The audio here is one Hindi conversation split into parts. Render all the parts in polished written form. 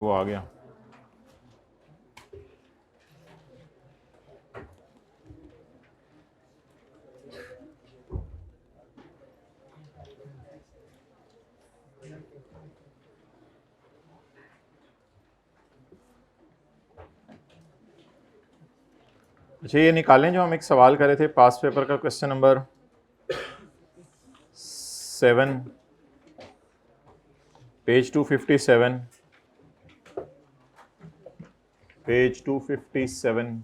वो आ गया। अच्छा, ये निकालें जो हम एक सवाल करे थे पास पेपर का, question number 7, page 257, page 257।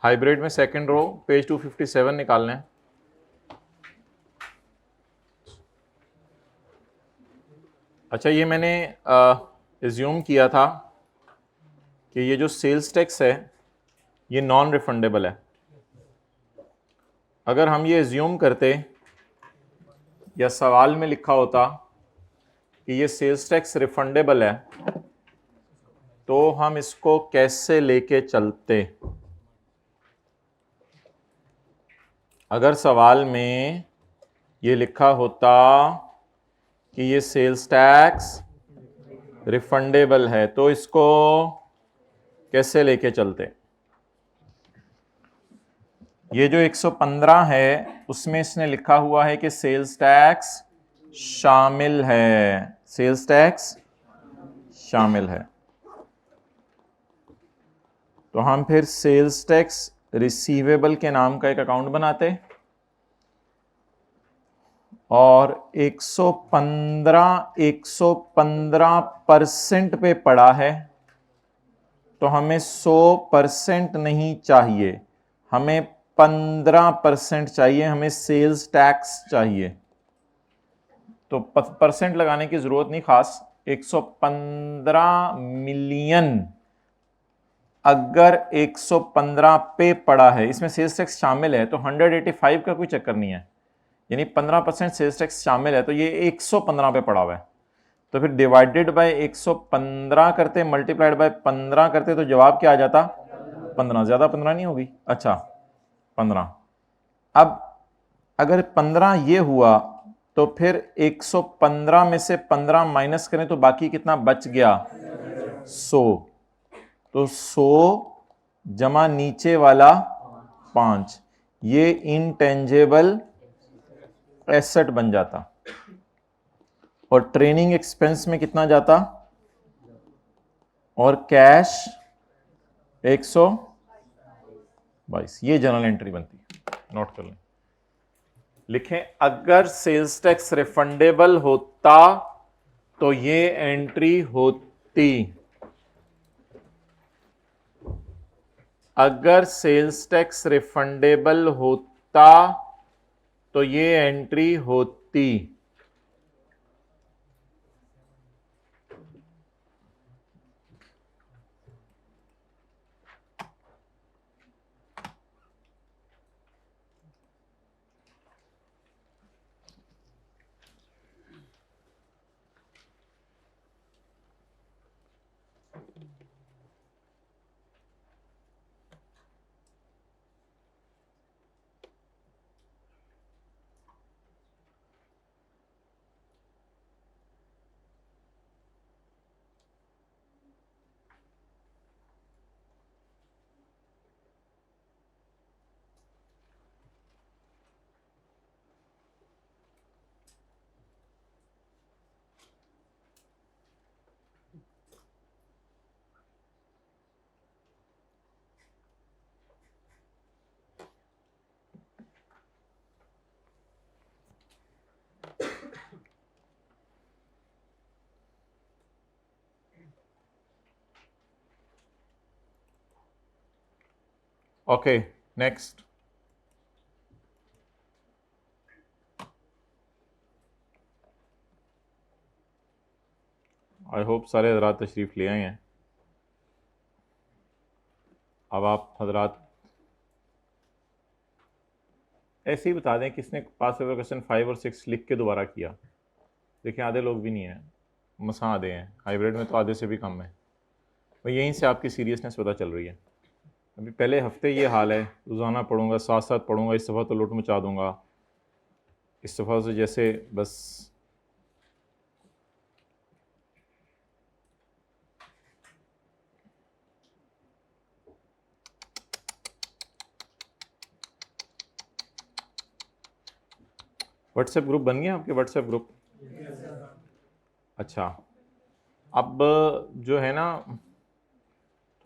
Hybrid में सेकंड रो, पेज 257 निकालना है। अच्छा, ये मैंने एज्यूम किया था कि ये जो सेल्स टैक्स है ये नॉन रिफंडेबल है। अगर हम ये एज्यूम करते या सवाल में लिखा होता कि ये सेल्स टैक्स रिफंडेबल है तो हम इसको कैसे लेके चलते। अगर सवाल में ये लिखा होता कि ये सेल्स टैक्स रिफंडेबल है तो इसको कैसे लेके चलते। ये जो 115 है उसमें इसने लिखा हुआ है कि सेल्स टैक्स शामिल है, सेल्स टैक्स शामिल है। तो हम फिर सेल्स टैक्स रिसीवेबल के नाम का एक अकाउंट बनाते और 115% पे पड़ा है तो हमें 100% नहीं चाहिए, हमें 15% चाहिए, हमें सेल्स टैक्स चाहिए। तो परसेंट लगाने की जरूरत नहीं खास। 115 मिलियन अगर 115 पे पड़ा है, इसमें सेल्स टैक्स शामिल है तो 185 का कोई चक्कर नहीं है, यानी 15% सेल्स टैक्स शामिल है तो ये 115 पे पड़ा हुआ है। तो फिर डिवाइडेड बाय 115 करते, मल्टीप्लाइड बाय 15 करते तो जवाब क्या आ जाता, 15। ज्यादा 15 नहीं होगी। अच्छा 15। अब अगर 15 ये हुआ तो फिर 115 में से 15 माइनस करें तो बाकी कितना बच गया, 100। तो 100 जमा नीचे वाला 5, ये इनटेंजेबल एसेट बन जाता। और ट्रेनिंग एक्सपेंस में कितना जाता, और कैश 122। ये जनरल एंट्री बनती है, नोट कर लें। लिखें, अगर सेल्स टैक्स रिफंडेबल होता तो ये एंट्री होती। अगर सेल्स टैक्स रिफंडेबल होता तो ये एंट्री होती। Okay, next. आई होप सारे हजरात तशरीफ ले आए हैं। अब आप हजरात ऐसे ही बता दें किसने पास पेपर क्वेश्चन 5 और 6 लिख के दोबारा किया। देखिए आधे लोग भी नहीं हैं, मसा आधे हैं, हाइब्रिड में तो आधे से भी कम है। तो यहीं से आपकी सीरियसनेस पता चल रही है। अभी पहले हफ्ते ये हाल है, रोज़ाना पढ़ूंगा, साथ साथ पढ़ूंगा, इस दफ़ा तो लुट मचा दूंगा, इस दफ़ा से जैसे बस व्हाट्सएप ग्रुप बन गया आपके? WhatsApp group? अच्छा, अब जो है ना,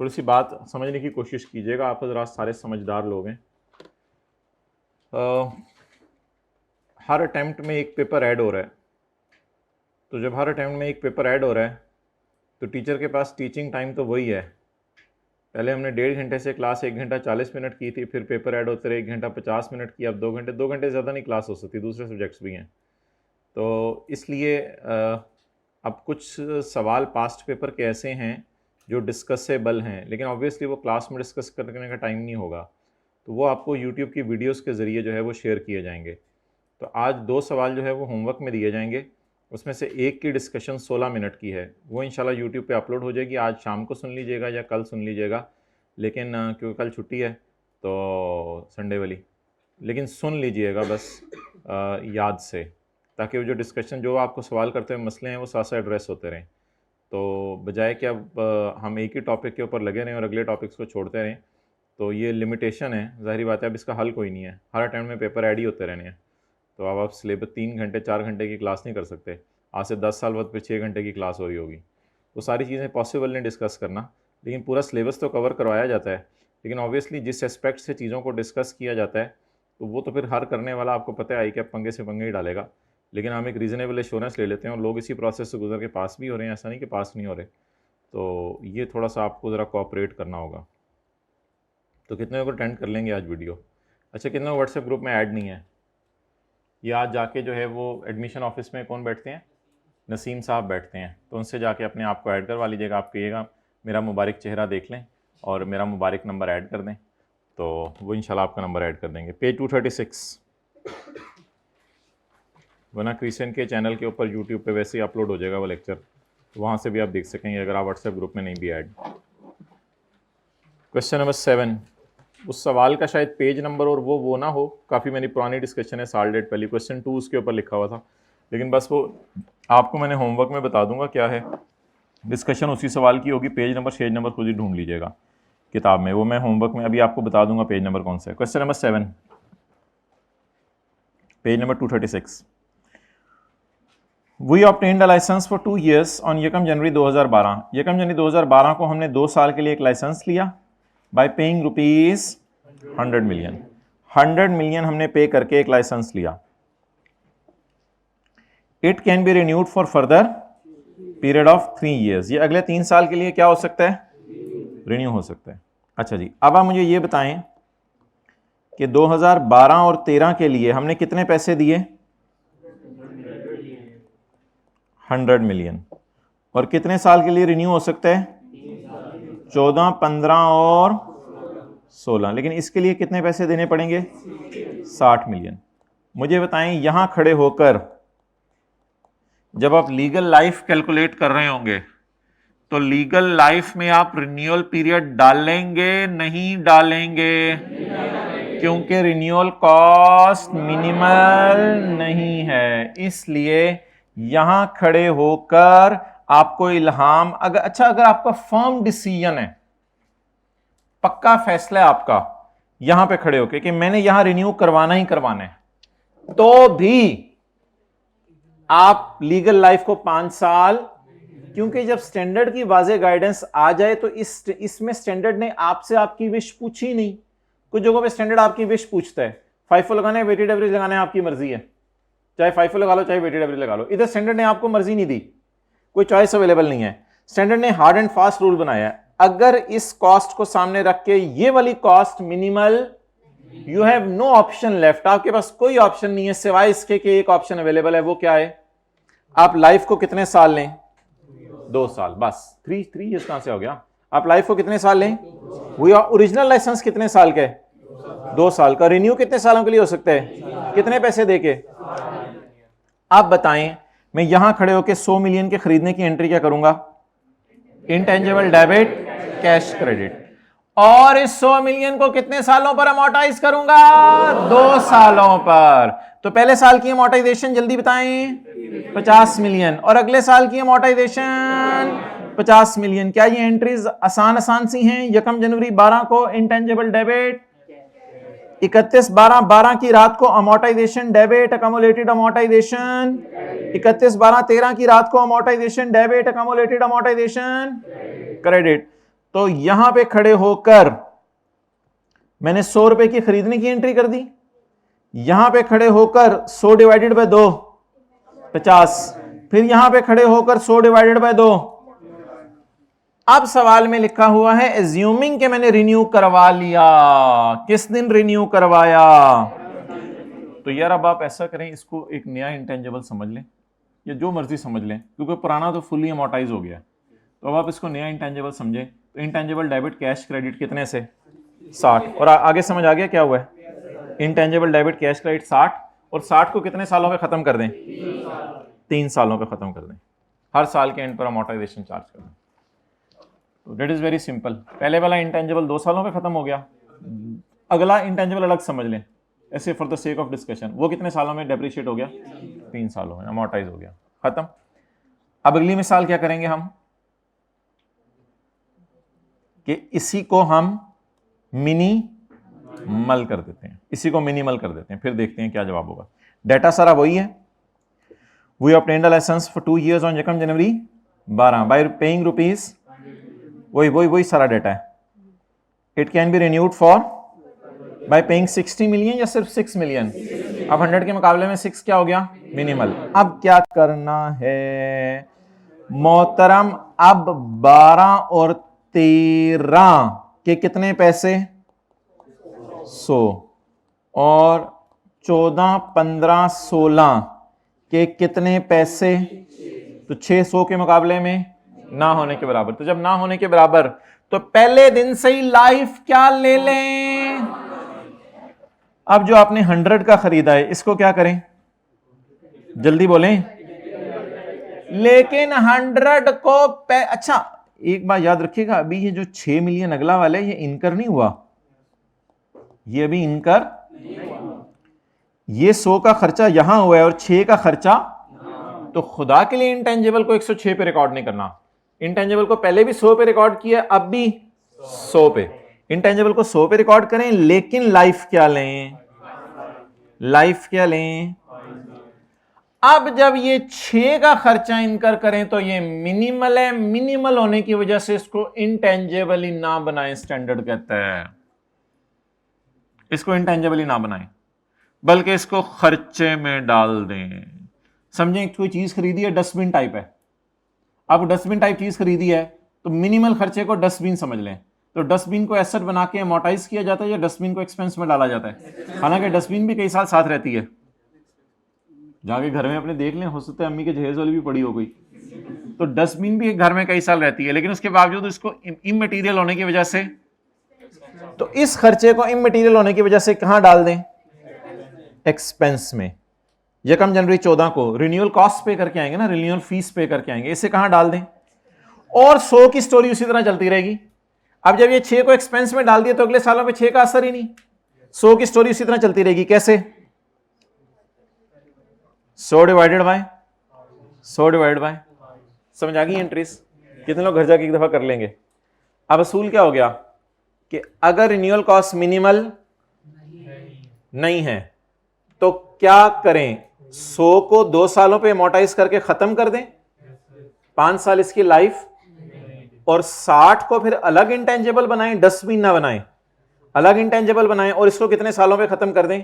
थोड़ी सी बात समझने की कोशिश कीजिएगा। आप हज़रात सारे समझदार लोग हैं। हर अटैम्प्ट में एक पेपर ऐड हो रहा है, तो जब हर अटैम्प्ट में एक पेपर ऐड हो रहा है तो टीचर के पास टीचिंग टाइम तो वही है। पहले हमने 1.5 घंटे से क्लास 1 घंटा 40 मिनट की थी, फिर पेपर ऐड होते रहे 1 घंटा 50 मिनट की, अब 2 घंटे। 2 घंटे से ज़्यादा नहीं क्लास हो सकती, दूसरे सब्जेक्ट्स भी हैं। तो इसलिए अब कुछ सवाल पास्ट पेपर के ऐसे हैं जो डिस्कसेबल हैं, लेकिन ऑब्वियसली वो क्लास में डिस्कस करने का टाइम नहीं होगा, तो वो आपको यूट्यूब की वीडियोस के ज़रिए जो है वो शेयर किए जाएंगे। तो आज 2 सवाल जो है वो होमवर्क में दिए जाएंगे, उसमें से एक की डिस्कशन 16 मिनट की है, वो इंशाल्लाह यूट्यूब पे अपलोड हो जाएगी। आज शाम को सुन लीजिएगा या कल सुन लीजिएगा, लेकिन क्योंकि कल छुट्टी है तो संडे वाली, लेकिन सुन लीजिएगा बस याद से, ताकि वो जो डिस्कशन, जो आपको सवाल करते हुए मसले हैं वो साथ साथ एड्रेस होते रहें। तो बजाय कि अब हम एक ही टॉपिक के ऊपर लगे रहें और अगले टॉपिक्स को छोड़ते रहें, तो ये लिमिटेशन है, ज़ाहिर बात है। अब इसका हल कोई नहीं है, हर अटैम्प्ट में पेपर ऐड ही होते रहने हैं। तो अब आप सिलेबस 3 घंटे 4 घंटे की क्लास नहीं कर सकते। आज से 10 साल बाद फिर 6 घंटे की क्लास हो रही होगी। वो सारी चीज़ें पॉसिबल नहीं डिस्कस करना, लेकिन पूरा सिलेबस तो कवर करवाया जाता है। लेकिन ऑब्वियसली जिस एस्पेक्ट से चीज़ों को डिस्कस किया जाता है, तो वो तो फिर हर करने वाला आपको पता है कि अब पंगे से पंगे ही डालेगा। लेकिन हम एक रीज़नेबल एश्योरेंस ले लेते हैं, और लोग इसी प्रोसेस से गुजर के पास भी हो रहे हैं, ऐसा नहीं कि पास नहीं हो रहे। तो ये थोड़ा सा आपको ज़रा कोऑपरेट करना होगा। तो कितने को अटेंड कर लेंगे आज वीडियो? अच्छा, कितने व्हाट्सएप ग्रुप में ऐड नहीं है? ये आज जाके जो है वो एडमिशन ऑफिस में कौन बैठते हैं? नसीम साहब बैठते हैं, तो उनसे जाके अपने आप को ऐड करवा लीजिएगा। आप कहिएगा मेरा मुबारक चेहरा देख लें और मेरा मुबारक नंबर ऐड कर दें, तो वो इंशाल्लाह आपका नंबर ऐड कर देंगे। पेज 236, वरना क्रिश्चियन के चैनल के ऊपर यूट्यूब पे वैसे ही अपलोड हो जाएगा वो लेक्चर, तो वहाँ से भी आप देख सकेंगे अगर आप व्हाट्सएप ग्रुप में नहीं भी ऐड। क्वेश्चन नंबर 7, उस सवाल का शायद पेज नंबर और वो ना हो, काफ़ी मेरी पुरानी डिस्कशन है, साल डेट पहले। क्वेश्चन 2 उसके ऊपर लिखा हुआ था, लेकिन बस वो आपको मैंने होमवर्क में बता दूंगा क्या है। डिस्कशन उसी सवाल की होगी, पेज नंबर शेज नंबर खुद ही ढूंढ लीजिएगा किताब में, वो मैं होमवर्क में अभी आपको बता दूंगा पेज नंबर कौन सा है। Question number 7, page number 236। We obtained a licence for 2 years on यकम जनवरी 2012। यकम जनवरी 2012 को हमने 2 साल के लिए एक लाइसेंस लिया bye paying rupees 100 million। 100 million हमने पे करके एक लाइसेंस लिया। It can be renewed for further period of 3 years। ये अगले 3 साल के लिए क्या हो सकता है? रिन्यू हो सकता है। अच्छा जी, अब आप मुझे ये बताएं कि 2012 और 13 के लिए हमने कितने पैसे दिए? 100 million। और कितने साल के लिए रिन्यू हो सकता है? 14, 15 और 16। लेकिन इसके लिए कितने पैसे देने पड़ेंगे? 60 million। मुझे बताएं, यहां खड़े होकर जब आप लीगल लाइफ कैलकुलेट कर रहे होंगे, तो लीगल लाइफ में आप रिन्यूअल पीरियड डालेंगे नहीं डालेंगे? क्योंकि रिन्यूअल कॉस्ट मिनिमल नहीं है, इसलिए यहां खड़े होकर आपको इल्हाम, अगर आपका फर्म डिसीजन है, पक्का फैसला है आपका यहां पे खड़े होकर कि मैंने यहां रिन्यू करवाना ही करवाना है, तो भी आप लीगल लाइफ को 5 साल, क्योंकि जब स्टैंडर्ड की वाज़े गाइडेंस आ जाए तो इसमें स्टैंडर्ड ने आपसे आपकी विश पूछी नहीं। कुछ जगहों पे स्टैंडर्ड आपकी विश पूछता है, FIFO लगाना है, वेटेड एवरेज लगाना है, आपकी मर्जी है, चाहे FIFO लगा लो चाहे वेटेड एवरेज लगा लो। इधर स्टैंडर्ड ने आपको मर्जी नहीं दी, कोई चॉइस अवेलेबल नहीं है। स्टैंडर्ड ने हार्ड एंड फास्ट रूल बनाया है, अगर इस कॉस्ट को सामने रख के ये वाली cost minimal, you have no option left, आपके पास कोई ऑप्शन नहीं है सिवाय इसके कि एक ऑप्शन अवेलेबल है, वो क्या है? आप लाइफ को कितने साल लें? 2 साल, बस। 3 years कहां से हो गया? आप लाइफ को कितने साल लें? वो ओरिजिनल लाइसेंस कितने साल का है? 2 साल का। रिन्यू कितने सालों के लिए हो सकता है? कितने पैसे देके? आप बताएं, मैं यहां खड़े होकर 100 मिलियन के खरीदने की एंट्री क्या करूंगा? Intangible debit, cash credit. और इस 100 मिलियन को कितने सालों पर अमोर्टाइज करूंगा? 2 सालों पर। तो पहले साल की अमोर्टाइजेशन जल्दी बताएं 50 मिलियन, और अगले साल की अमोर्टाइजेशन 50 मिलियन। क्या ये एंट्रीज आसान सी हैं? 1 जनवरी 12 को इंटेंजिबल डेबिट, 31/12 की रात को अमोर्टाइजेशन डेबिट अकोमोलेटेड अमोर्टाइजेशन, 31/12/13 की रात को amortisation debit accumulated amortisation credit. तो यहां पे खड़े होकर मैंने 100 रुपए की खरीदने की एंट्री कर दी, यहां पे खड़े होकर 100 डिवाइडेड बाय 2 50, फिर यहां पे खड़े होकर 100 डिवाइडेड बाय 2। अब सवाल में लिखा हुआ है एज्यूमिंग कि मैंने रिन्यू करवा लिया। किस दिन रिन्यू करवाया? तो यार अब आप ऐसा करें, इसको एक नया इंटेंजिबल समझ लें या जो मर्जी समझ लें, क्योंकि पुराना तो फुली अमोर्टाइज हो गया। तो अब आप इसको नया इंटेंजिबल समझें। तो इंटेंजिबल डेबिट कैश क्रेडिट कितने से? 60। और आगे समझ आ गया क्या हुआ है? इंटेंजिबल डेबिट कैश क्रेडिट 60, और 60 को कितने सालों पे खत्म कर दें? 3 सालों पे खत्म कर दें। हर साल के एंड पर अमोर्टाइजेशन चार्ज कर दें। तो दैट इज वेरी सिंपल। पहले वाला इंटेंजिबल 2 सालों पे खत्म हो गया, अगला इंटेंजिबल अलग समझ लें ऐसे for the sake of discussion. वो कितने सालों में डेप्रिशिएट हो गया? 3 सालों में अमोर्टाइज हो गया, खत्म। अब अगली मिसाल क्या करेंगे हम कि इसी को हम मिनिमल कर देते हैं, इसी को मिनिमल कर देते हैं, फिर देखते हैं क्या जवाब होगा। डेटा सारा वही है। We obtained the licence for 2 years on 1 January 12 by paying rupees, वही सारा डेटा है। It can be renewed for by paying 60 million या सिर्फ 6 मिलियन? अब 100 के मुकाबले में 6 क्या हो गया? मिनिमल। अब क्या करना है मोहतरम? अब 12 और 13 के कितने पैसे? 100, और 14, 15, 16 के कितने पैसे? तो 600 के मुकाबले में ना होने के बराबर। तो जब ना होने के बराबर तो पहले दिन से ही लाइफ क्या ले लें? अब जो आपने 100 का खरीदा है इसको क्या करें? जल्दी बोलें। लेकिन 100 को अच्छा एक बात याद रखिएगा, अभी ये जो 6 मिलियन अगला वाला है ये इनकर नहीं हुआ, ये अभी इनकर, ये 100 का खर्चा यहां हुआ है और 6 का खर्चा। तो खुदा के लिए इंटेंजिबल को 106 पे रिकॉर्ड नहीं करना। इंटेंजिबल को पहले भी 100 पे रिकॉर्ड किया, अब भी 100 पे। इंटेंजिबल को 100 पे रिकॉर्ड करें, लेकिन लाइफ क्या लें? लाइफ क्या लें? अब जब ये 6 का खर्चा इनकर करें तो ये मिनिमल है। मिनिमल होने की वजह से इसको इंटेंजिबली ना बनाएं, स्टैंडर्ड कहता है इसको इंटेंजिबली ना बनाएं, बल्कि इसको खर्चे में डाल दें। समझें कोई चीज खरीदी है, डस्टबिन टाइप है, आप डस्टबिन टाइप चीज खरीदी है तो मिनिमल खर्चे को डस्टबिन समझ लें। तो डस्टबिन को एसेट बना के अमोर्टाइज किया जाता है या डस्टबिन को एक्सपेंस में डाला जाता है? हालांकि डस्टबिन भी कई साल साथ रहती है, जाके घर में अपने देख लें, हो सकता है अम्मी के जहेज वाली भी पड़ी हो गई। तो डस्टबिन भी घर में कई साल रहती है, लेकिन उसके बावजूद इसको इमटेरियल होने की वजह से, तो इस खर्चे को इमटेरियल होने की वजह से कहां डाल दें? एक्सपेंस में। 1 जनवरी 14 को रिन्यूअल कॉस्ट पे करके आएंगे ना, रिन्यूअल फीस पे करके आएंगे, इसे कहां डाल दें? और 100 की स्टोरी उसी तरह चलती रहेगी। अब जब ये 6 को एक्सपेंस में डाल दिया तो अगले सालों में 6 का असर ही नहीं, 100 की स्टोरी उसी तरह चलती रहेगी। कैसे? 100 डिवाइडेड बाय 100 डिवाइडेड बाय, समझ आ गई एंट्रीज? कितने लोग घर जाके एक दफा कर लेंगे। अब असूल क्या हो गया कि अगर रिन्यूअल कॉस्ट मिनिमल नहीं है तो क्या करें? 100 को 2 सालों पे अमोर्टाइज करके खत्म कर दें, 5 साल इसकी लाइफ, और 60 को फिर अलग इंटेंजिबल बनाएं, डस्टबिन ना बनाएं, अलग इंटेंजिबल बनाएं, और इसको कितने सालों पे खत्म कर दें?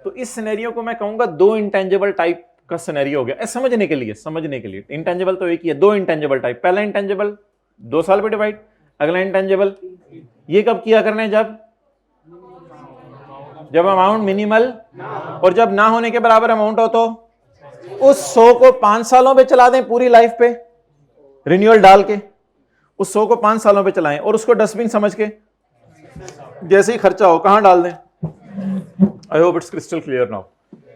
तो इस सिनेरियो को मैं कहूंगा 2 इंटेंजिबल टाइप का सिनेरियो हो गया। समझने के लिए इंटेंजिबल तो एक ही है, 2 इंटेंजिबल टाइप। पहला इंटेंजिबल 2 साल पे डिवाइड, अगला इंटेंजिबल ये कब किया करना है? जब अमाउंट मिनिमल और जब ना होने के बराबर अमाउंट हो। तो उस 100 को 5 सालों पे चला दें, पूरी लाइफ पे रिन्यूअल डाल के उस 100 को 5 सालों पे चलाएं, और उसको डस्टबिन समझ के जैसे ही खर्चा हो कहां डाल दें। I hope it's crystal clear now.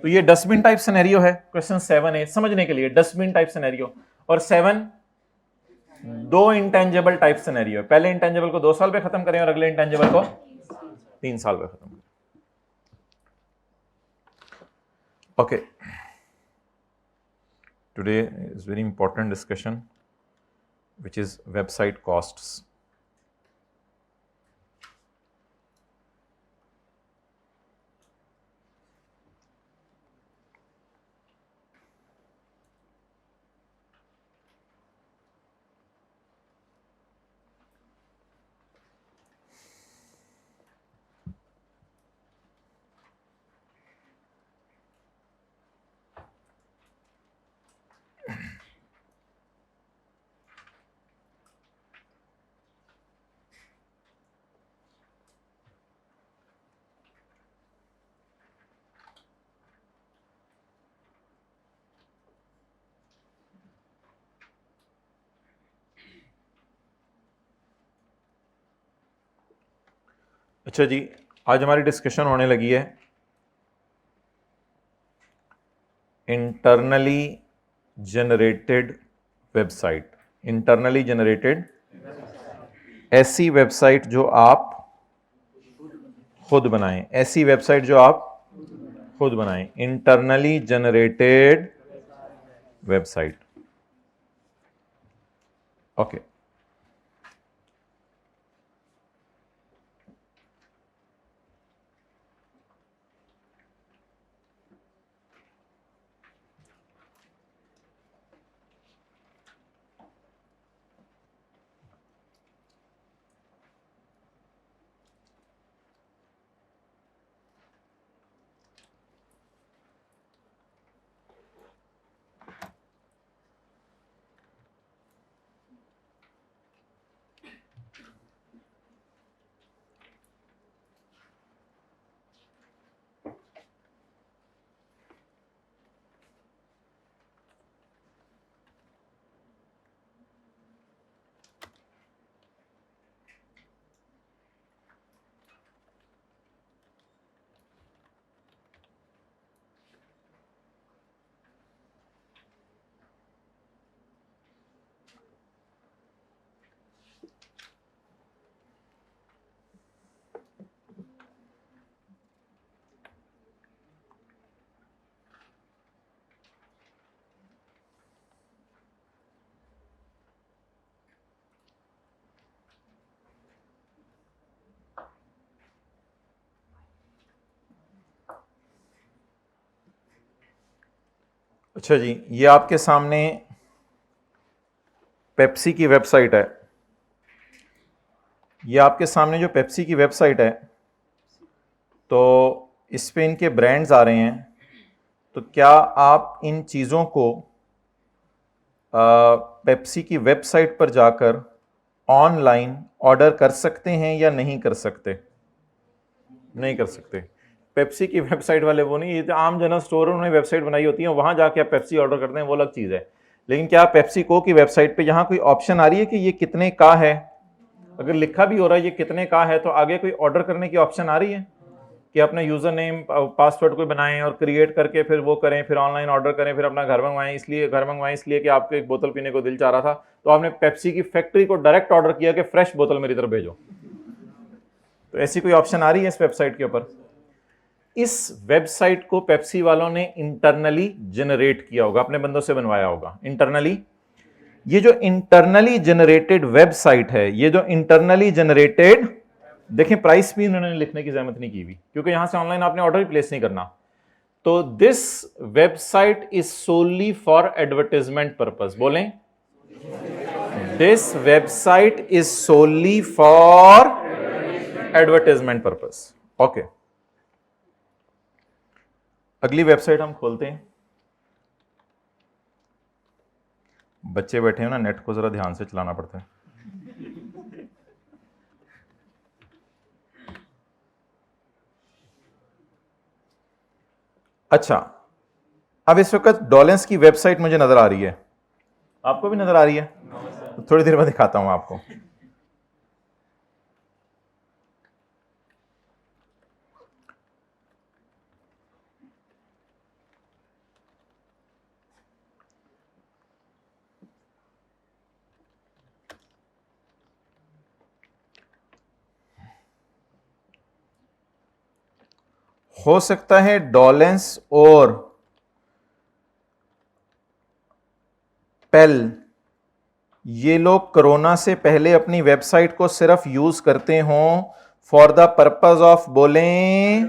तो ये डस्टबिन टाइप सिनेरियो है। क्वेश्चन 7 है समझने के लिए, डस्टबिन टाइप सिनेरियो। और 7 दो इंटेंजिबल टाइप सिनेरियो है, पहले इंटेंजिबल को 2 साल पे खत्म करें और अगले इंटेंजिबल को 3 साल पे खत्म करें। Okay, today is very important discussion which is website costs. अच्छा जी, आज हमारी डिस्कशन होने लगी है internally generated website. Internally generated ऐसी वेबसाइट जो आप खुद बनाएं, ऐसी वेबसाइट जो आप खुद बनाएं, इंटरनली जनरेटेड वेबसाइट। ओके, अच्छा जी, ये आपके सामने पेप्सी की वेबसाइट है। ये आपके सामने जो पेप्सी की वेबसाइट है, तो इस पे इनके ब्रांड्स आ रहे हैं। तो क्या आप इन चीज़ों को पेप्सी की वेबसाइट पर जाकर ऑनलाइन ऑर्डर कर सकते हैं या नहीं कर सकते? नहीं कर सकते। पेप्सी की वेबसाइट वाले वो नहीं, ये तो आम जनरल स्टोर है, उन्होंने वेबसाइट बनाई होती है, वहां जाके आप पेप्सी ऑर्डर करते हैं, वो अलग चीज़ है। लेकिन क्या पेप्सी को की वेबसाइट पे यहाँ कोई ऑप्शन आ रही है कि ये कितने का है? अगर लिखा भी हो रहा है ये कितने का है, तो आगे कोई ऑर्डर करने की ऑप्शन आ रही है कि अपना यूजर नेम पासवर्ड कोई बनाएं और क्रिएट करके फिर वो करें, फिर ऑनलाइन ऑर्डर करें, फिर अपना घर मंगवाएं इसलिए कि आपको एक बोतल पीने को दिल चाह रहा था, तो आपने पेप्सी की फैक्ट्री को डायरेक्ट ऑर्डर किया कि फ्रेश बोतल मेरी तरफ भेजो। तो ऐसी कोई ऑप्शन आ रही है इस वेबसाइट के ऊपर? इस वेबसाइट को पेप्सी वालों ने इंटरनली जनरेट किया होगा, अपने बंदों से बनवाया होगा इंटरनली। ये जो इंटरनली जनरेटेड वेबसाइट है, ये जो इंटरनली जनरेटेड, देखें प्राइस भी इन्होंने लिखने की जहमत नहीं की हुई, क्योंकि यहां से ऑनलाइन आपने ऑर्डर प्लेस नहीं करना। तो this website is solely for advertisement purpose. बोलें, this website is solely for advertisement purpose. Okay, अगली वेबसाइट हम खोलते हैं। बच्चे बैठे हैं ना, नेट को जरा ध्यान से चलाना पड़ता है। अच्छा, अब इस वक्त डॉलेंस की वेबसाइट मुझे नजर आ रही है, आपको भी नजर आ रही है? तो थोड़ी देर में दिखाता हूं आपको। हो सकता है डॉलेंस और पेल ये लोग कोरोना से पहले अपनी वेबसाइट को सिर्फ यूज करते हों फॉर द पर्पज ऑफ, बोलें,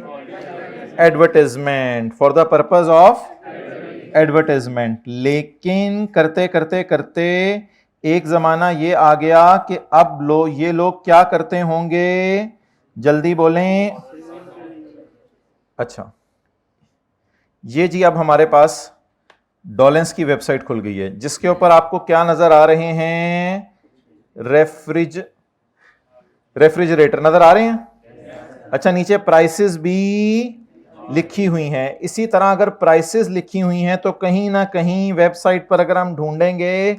advertisement, for the purpose of advertisement. लेकिन करते करते करते एक जमाना ये आ गया कि अब ये लोग क्या करते होंगे, जल्दी बोलें। अच्छा, ये जी अब हमारे पास डॉलेंस की वेबसाइट खुल गई है जिसके ऊपर आपको क्या नजर आ रहे हैं, रेफ्रिजरेटर नजर आ रहे हैं। अच्छा, नीचे प्राइसेस भी लिखी हुई हैं। इसी तरह अगर प्राइसेस लिखी हुई हैं तो कहीं ना कहीं वेबसाइट पर अगर हम ढूंढेंगे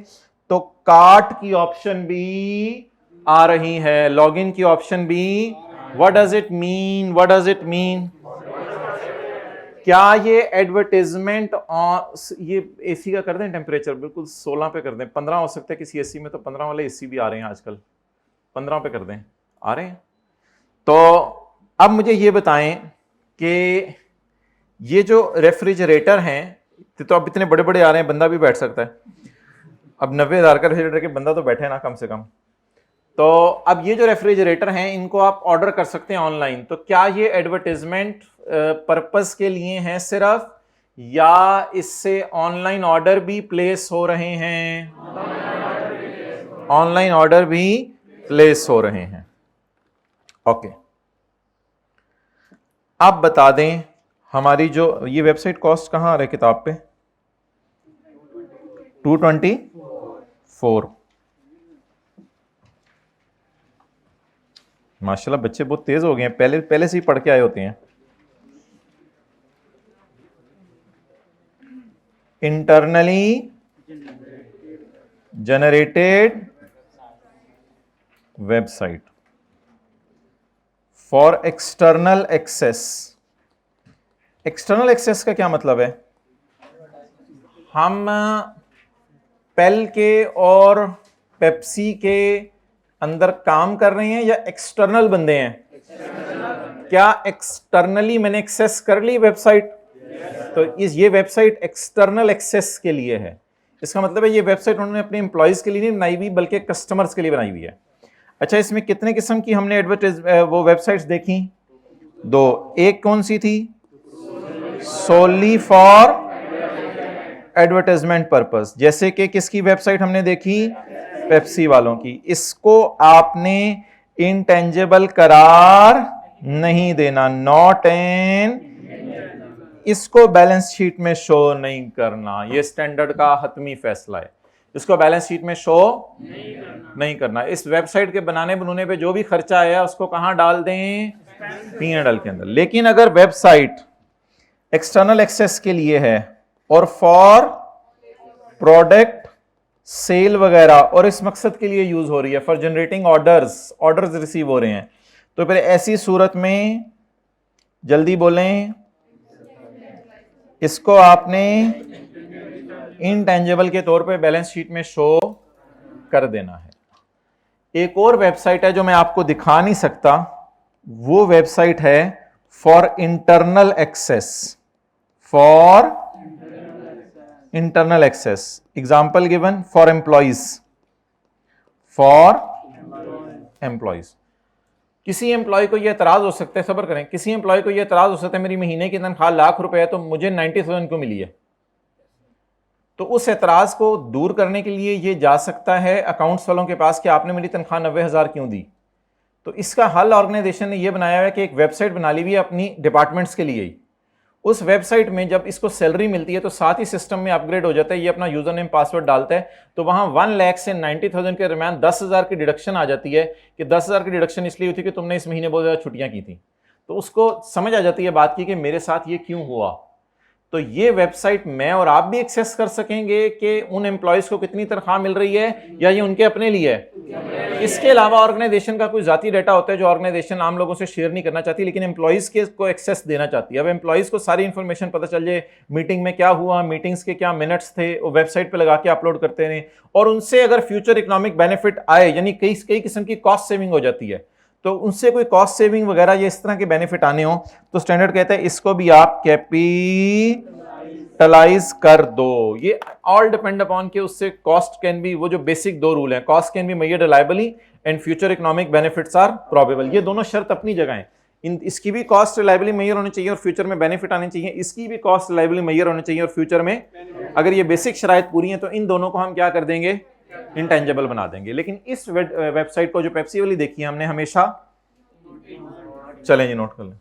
तो कार्ट की ऑप्शन भी आ रही है, लॉगिन की ऑप्शन भी। What does it mean, what does it mean? क्या ये एडवर्टाइजमेंट ये एसी का कर दें टेम्परेचर बिल्कुल 16 पे कर दें, 15 हो सकता है किसी एसी में, तो 15 वाले एसी भी आ रहे हैं आजकल, 15 पे कर दें, आ रहे हैं। तो अब मुझे ये बताएं कि ये जो रेफ्रिजरेटर हैं, तो अब इतने बड़े बड़े आ रहे हैं, बंदा भी बैठ सकता है। अब 90,000 का रेफ्रिजरेटर के बंदा तो बैठे ना कम से कम। तो अब ये जो रेफ्रिजरेटर हैं इनको आप ऑर्डर कर सकते हैं ऑनलाइन। तो क्या ये एडवर्टाइजमेंट पर्पस के लिए हैं सिर्फ, या इससे ऑनलाइन ऑर्डर भी प्लेस हो रहे हैं? ऑनलाइन ऑर्डर भी प्लेस हो रहे हैं। ओके, आप बता दें हमारी जो ये वेबसाइट कॉस्ट कहां आ रहा है किताब पे, 224। माशाल्लाह बच्चे बहुत तेज हो गए हैं, पहले से ही पढ़ के आए होते हैं। Internally generated website for external access. External access का क्या मतलब है? हम पेल के और पेप्सी के अंदर काम कर रहे हैं या एक्सटर्नल बंदे हैं? क्या एक्सटर्नली मैंने एक्सेस कर ली वेबसाइट? तो ये वेबसाइट एक्सटर्नल एक्सेस के लिए है। इसका मतलब है ये वेबसाइट उन्होंने अपने एम्प्लॉयज के लिए नहीं बनाई हुई बल्कि कस्टमर्स के लिए बनाई हुई है। अच्छा, इसमें कितने किस्म की हमने वो वेबसाइट्स देखी? 2। एक कौन सी थी? सोली फॉर एडवर्टाइजमेंट पर्पस, जैसे कि किसकी वेबसाइट हमने देखी? पेप्सी वालों की। इसको आपने इंटेंजिबल करार नहीं देना, नॉट एन, इसको बैलेंस शीट में शो नहीं करना। ये स्टैंडर्ड का हतमी फैसला है, इसको बैलेंस शीट में शो नहीं करना। इस वेबसाइट के बनाने पे जो भी खर्चा आया उसको कहां डाल दें? P&L के अंदर। लेकिन अगर वेबसाइट एक्सटर्नल एक्सेस के लिए है और फॉर प्रोडक्ट सेल वगैरह और इस मकसद के लिए यूज हो रही है, फॉर जनरेटिंग ऑर्डर्स रिसीव हो रहे हैं, तो फिर ऐसी सूरत में जल्दी बोलें, इसको आपने इनटेंजिबल के तौर पे बैलेंस शीट में शो कर देना है। एक और वेबसाइट है जो मैं आपको दिखा नहीं सकता, वो वेबसाइट है for internal access, for internal access. Example given, for employees, किसी एम्प्लॉय को यह एतराज हो सकता है, सब्र करें, किसी एम्प्लॉय को यह एतराज हो सकता है मेरी महीने की तनख्वाह ₹1,00,000 है तो मुझे 90,000 क्यों मिली है? तो उस एतराज को दूर करने के लिए ये जा सकता है अकाउंट्स वालों के पास कि आपने मेरी तनख्वाह 90,000 क्यों दी। तो इसका हल ऑर्गेनाइजेशन ने यह बनाया है कि एक वेबसाइट बना ली हुई है अपनी डिपार्टमेंट्स के लिए ही। उस वेबसाइट में जब इसको सैलरी मिलती है तो साथ ही सिस्टम में अपग्रेड हो जाता है, ये अपना यूजर नेम पासवर्ड डालता है, तो वहां 1 लाख से 90,000 के दरमियान 10,000 की डिडक्शन आ जाती है। कि 10,000 की डिडक्शन इसलिए होती है कि तुमने इस महीने बहुत ज्यादा छुट्टियां की थी। तो उसको समझ आ जाती है बात की कि मेरे साथ ये क्यों हुआ। तो ये वेबसाइट मैं और आप भी एक्सेस कर सकेंगे कि उन एम्प्लॉयज को कितनी तनख्वाह मिल रही है या ये उनके अपने लिए है। इसके अलावा ऑर्गेनाइजेशन का कोई जाती डाटा होता है जो ऑर्गेनाइजेशन आम लोगों से शेयर नहीं करना चाहती, लेकिन एम्प्लॉयज के को एक्सेस देना चाहती है। अब एम्प्लॉयज को सारी इंफॉर्मेशन पता चल जाए, मीटिंग में क्या हुआ, मीटिंग्स के क्या मिनट्स थे, वो वेबसाइट पे लगा के अपलोड करते हैं, और उनसे अगर फ्यूचर इकोनॉमिक बेनिफिट आए, यानी कई किस्म की कॉस्ट सेविंग हो जाती है, तो उनसे कोई कॉस्ट सेविंग वगैरह या इस तरह के बेनिफिट आने हो तो स्टैंडर्ड कहता है इसको भी आप कैपिटलाइज कर दो। ये ऑल डिपेंड अपॉन कि उससे कॉस्ट कैन बी, वो जो बेसिक दो रूल है, cost can be measured reliably and future economic benefits are probable. ये दोनों शर्त अपनी जगह है। इसकी भी कॉस्ट रिलायबली मेजर होनी चाहिए और फ्यूचर में बेनिफिट आने चाहिए, इसकी भी कॉस्ट रिलायबली मेजर होनी चाहिए और फ्यूचर में, अगर ये बेसिक शराइत पूरी है तो इन दोनों को हम क्या कर देंगे, इंटेंजिबल बना देंगे। लेकिन इस वेबसाइट को जो पेप्सी वाली देखी है हमने, हमेशा चलें जी नोट कर लें।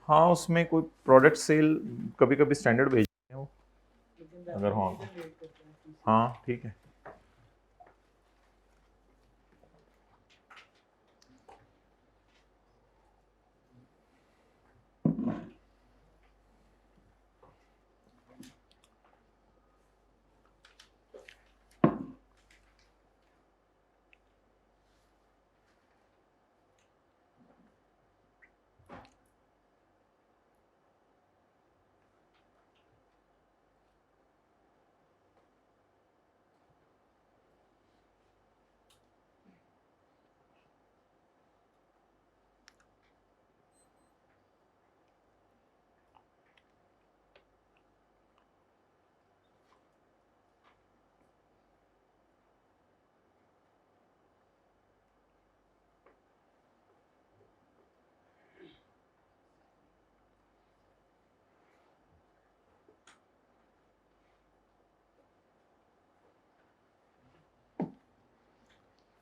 हाँ उसमें कोई प्रोडक्ट सेल कभी कभी स्टैंडर्ड भेजते हैं वो, अगर हाँ हाँ ठीक है।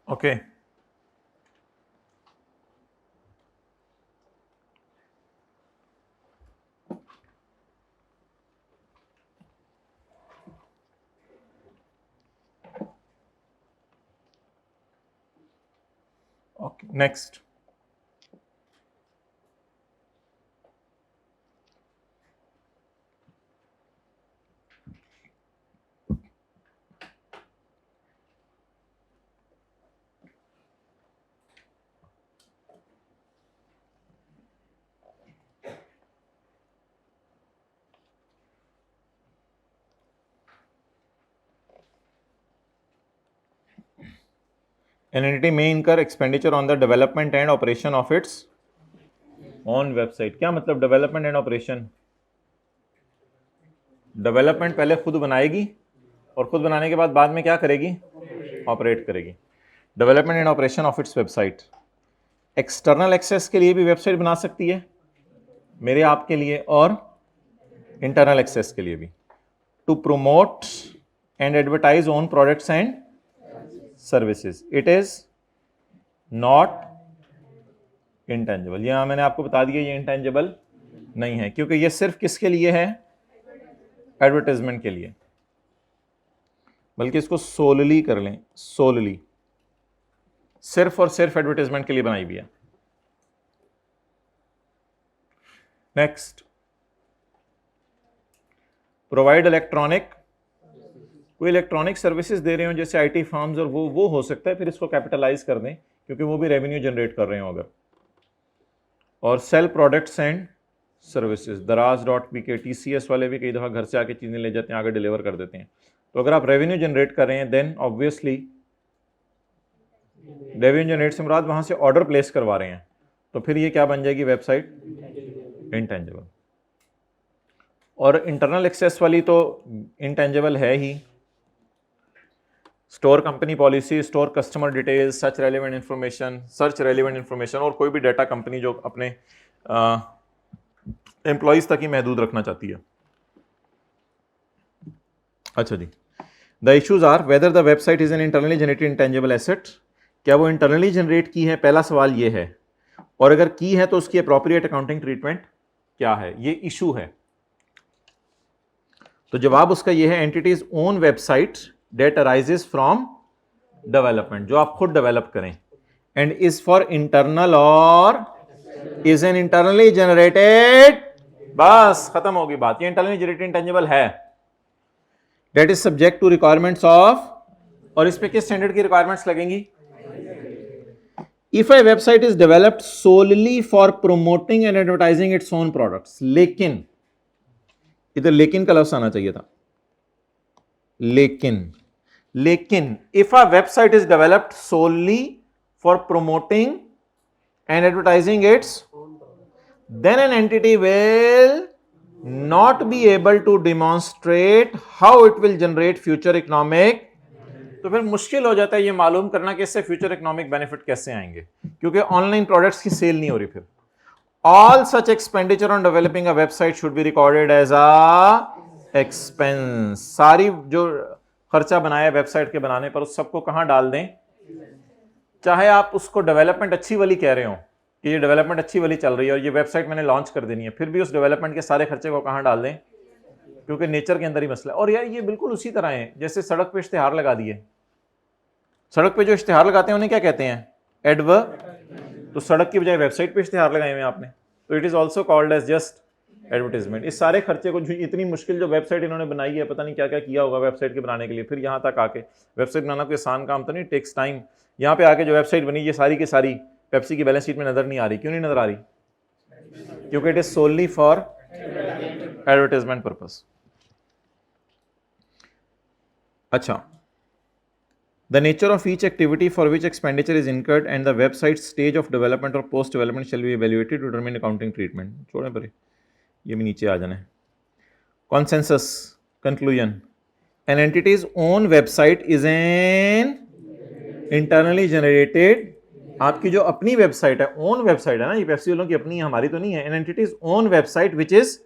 Okay okay next. An entity may incur expenditure on the development and operation of its own website। क्या मतलब डेवलपमेंट एंड ऑपरेशन? डेवलपमेंट पहले खुद बनाएगी और खुद बनाने के बाद में क्या करेगी, ऑपरेट करेगी। Development and operation of its website. External access के लिए भी वेबसाइट बना सकती है मेरे आपके लिए, और इंटरनल एक्सेस के लिए भी, to promote and advertise own products and services. It is not intangible. यहां मैंने आपको बता दिया ये इंटेंजिबल नहीं है, क्योंकि ये सिर्फ किसके लिए है, एडवर्टाइजमेंट के लिए। बल्कि इसको सोलली कर लें, सोलली सिर्फ और सिर्फ एडवर्टाइजमेंट के लिए बनाई हुई है। नेक्स्ट, प्रोवाइड इलेक्ट्रॉनिक, कोई इलेक्ट्रॉनिक सर्विसेज दे रहे हो जैसे आईटी फर्म्स, और वो हो सकता है फिर इसको कैपिटलाइज कर दें क्योंकि वो भी रेवेन्यू जनरेट कर रहे हो अगर। और सेल प्रोडक्ट्स एंड सर्विसेज, दराज.pk, TCS वाले भी कई दफ़ा घर से आके चीज़ें ले जाते हैं, आगे डिलीवर कर देते हैं। तो अगर आप रेवेन्यू जनरेट कर रहे हैं देन ऑब्वियसली, रेवेन्यू जनरेट से मुराद वहाँ से ऑर्डर प्लेस करवा रहे हैं, तो फिर ये क्या बन जाएगी, वेबसाइट इंटेंजिबल। और इंटरनल एक्सेस वाली तो इंटेंजिबल है ही। Store company policy, store customer details, search relevant information, search relevant information, और कोई भी डाटा कंपनी जो अपने एम्प्लॉइज तक ही महदूद रखना चाहती है। अच्छा जी, the issues are whether the website is an internally generated intangible asset. क्या वो इंटरनली जनरेट की है, पहला सवाल ये है, और अगर की है तो उसकी अप्रोप्रिएट अकाउंटिंग ट्रीटमेंट क्या है, ये इशू है। तो जवाब उसका ये है, entities own website that arises from development, जो आप खुद डेवलप करें, एंड इज फॉर इंटरनल और इज एन इंटरनली जनरेटेड, बस खत्म होगी बात। ये इंटरनली जनरेटेड इंटेंजिबल है, that is subject to requirements of, और इस पे किस स्टैंडर्ड की रिक्वायरमेंट्स लगेंगी, if a website is developed solely for promoting and advertising its own products. लेकिन इधर लेकिन का लफ्ज आना चाहिए था, लेकिन if a website is developed solely for promoting and advertising its, then an entity will not be able to demonstrate how it will generate future economic, तो फिर मुश्किल हो जाता है ये मालूम करना कि इससे फ्यूचर इकोनॉमिक बेनिफिट कैसे आएंगे, क्योंकि ऑनलाइन प्रोडक्ट्स की सेल नहीं हो रही। फिर all such expenditure on developing a website should be recorded as a expense. सारी जो खर्चा बनाया वेबसाइट के बनाने पर उस सबको कहां डाल दें, चाहे आप उसको डेवलपमेंट अच्छी वाली कह रहे हो कि ये डेवलपमेंट अच्छी वाली चल रही है और ये वेबसाइट मैंने लॉन्च कर देनी है, फिर भी उस डेवलपमेंट के सारे खर्चे को कहां डाल दें, क्योंकि नेचर के अंदर ही मसला है। और यार ये बिल्कुल उसी तरह है जैसे सड़क पे इश्तिहार लगा दिए। सड़क पे जो इश्तिहार लगाते हैं उन्हें क्या कहते हैं, एडवर्ट। तो सड़क की बजाय वेबसाइट पे इश्तिहार लगाए हुए आपने, तो it is also called as just advertisement. इस सारे खर्चे को, इतनी मुश्किल जो वेबसाइट इन्होंने बनाई है, पता नहीं क्या क्या किया होगा वेबसाइट के बनाने के लिए, फिर यहाँ तक आके वेबसाइट बनाना कोई आसान काम तो नहीं, टेक्स टाइम। यहाँ पे आके जो वेबसाइट बनी ये सारी की सारी पेप्सी की बैलेंस शीट में नजर नहीं आ रही। क्यों नहीं नजर आ रही, क्योंकि it is solely for advertisement purpose. अच्छा, the nature of each activity for which expenditure is incurred and the website stage of development or post development shall be evaluated to determine accounting treatment। छोड़ें पर ये भी नीचे आ जाना है। Consensus conclusion, an entity's own website is an internally generated, आपकी जो अपनी वेबसाइट है, ओन वेबसाइट है ना, ये पेप्सी वालों की अपनी है, हमारी तो नहीं है। an entity's own website which is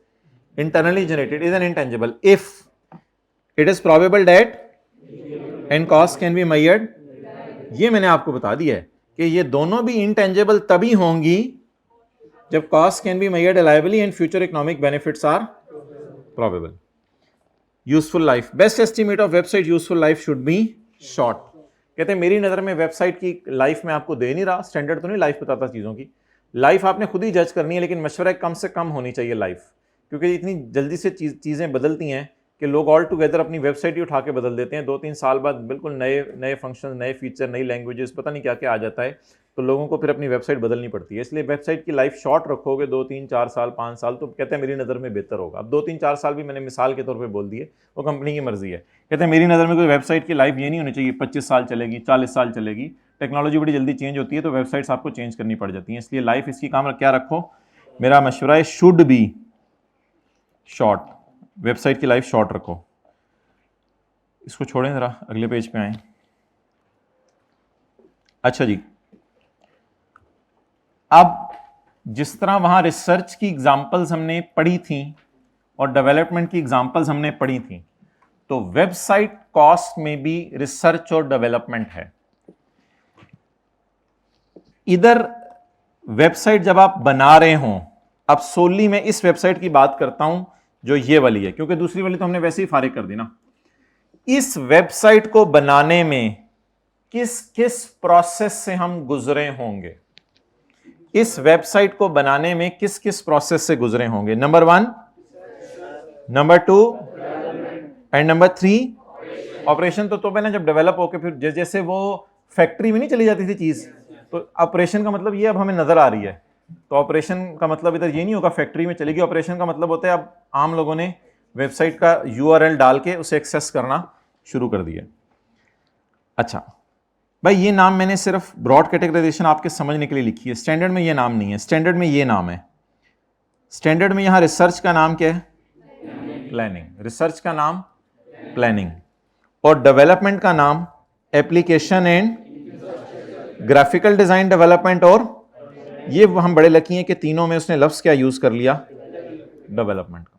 internally generated is an intangible if it is probable that and cost can be measured। ये मैंने आपको बता दिया है कि ये दोनों भी इंटेंजिबल तभी होंगी जब cost can be measured reliably and future economic benefits are probable. Useful life, best estimate of website useful life should be short. कहते हैं मेरी नजर में वेबसाइट की लाइफ में आपको दे नहीं रहा, स्टैंडर्ड तो नहीं लाइफ बताता चीजों की, लाइफ आपने खुद ही जज करनी है, लेकिन मशवरा कम से कम होनी चाहिए लाइफ, क्योंकि इतनी जल्दी से चीजें बदलती हैं कि लोग ऑल टुगेदर अपनी वेबसाइट ही उठा के बदल देते हैं। 2-3 साल बाद बिल्कुल नए फंक्शन, नए फीचर, नई लैंग्वेजेस, पता नहीं क्या क्या आ जाता है, तो लोगों को फिर अपनी वेबसाइट बदलनी पड़ती है। इसलिए वेबसाइट की लाइफ शॉर्ट रखोगे, 2-3-4 साल 5 साल, तो कहते हैं मेरी नज़र में बेहतर होगा। अब 2-3-4 साल भी मैंने मिसाल के तौर पर बोल दिए, वो कंपनी की मर्जी है। कहते हैं मेरी नज़र में कोई वेबसाइट की लाइफ ये नहीं होनी चाहिए 25 साल चलेगी, 40 साल चलेगी। टेक्नोलॉजी बड़ी जल्दी चेंज होती है, तो वेबसाइट्स आपको चेंज करनी पड़ जाती हैं। इसलिए लाइफ इसकी काम क्या रखो, मेरा मशवरा है शुड बी शॉर्ट, वेबसाइट की लाइफ शॉर्ट रखो। इसको छोड़ें जरा, अगले पेज पे आए। अच्छा जी, अब जिस तरह वहां रिसर्च की एग्जांपल्स हमने पढ़ी थी और डेवलपमेंट की एग्जांपल्स हमने पढ़ी थी, तो वेबसाइट कॉस्ट में भी रिसर्च और डेवलपमेंट है। इधर वेबसाइट जब आप बना रहे हो, अब सोली मैं इस वेबसाइट की बात करता हूं जो ये वाली है, क्योंकि दूसरी वाली तो हमने वैसे ही फारिग कर दी ना। इस वेबसाइट को बनाने में किस किस प्रोसेस से हम गुजरे होंगे, इस वेबसाइट को बनाने में किस किस प्रोसेस से गुजरे होंगे। Number 1, number 2 and number 3 operation. तो पहले जब डेवलप होके फिर जैसे वो फैक्ट्री में नहीं चली जाती थी चीज, तो ऑपरेशन का मतलब ये अब हमें नजर आ रही है। तो ऑपरेशन का मतलब इधर ये नहीं होगा फैक्ट्री में चलेगी, ऑपरेशन का मतलब होता है अब आम लोगों ने वेबसाइट का URL डाल के उसे एक्सेस करना शुरू कर दिया। अच्छा भाई, ये नाम मैंने सिर्फ ब्रॉड कैटेगराइजेशन आपके समझने के लिए लिखी है, स्टैंडर्ड में ये नाम नहीं है। स्टैंडर्ड में ये नाम है, स्टैंडर्ड में यहां रिसर्च का नाम क्या है, प्लानिंग। रिसर्च का नाम प्लानिंग और डेवलपमेंट का नाम application and graphical design development. और ये हम बड़े लकी हैं कि तीनों में उसने लफ्ज क्या यूज कर लिया, डेवलपमेंट का।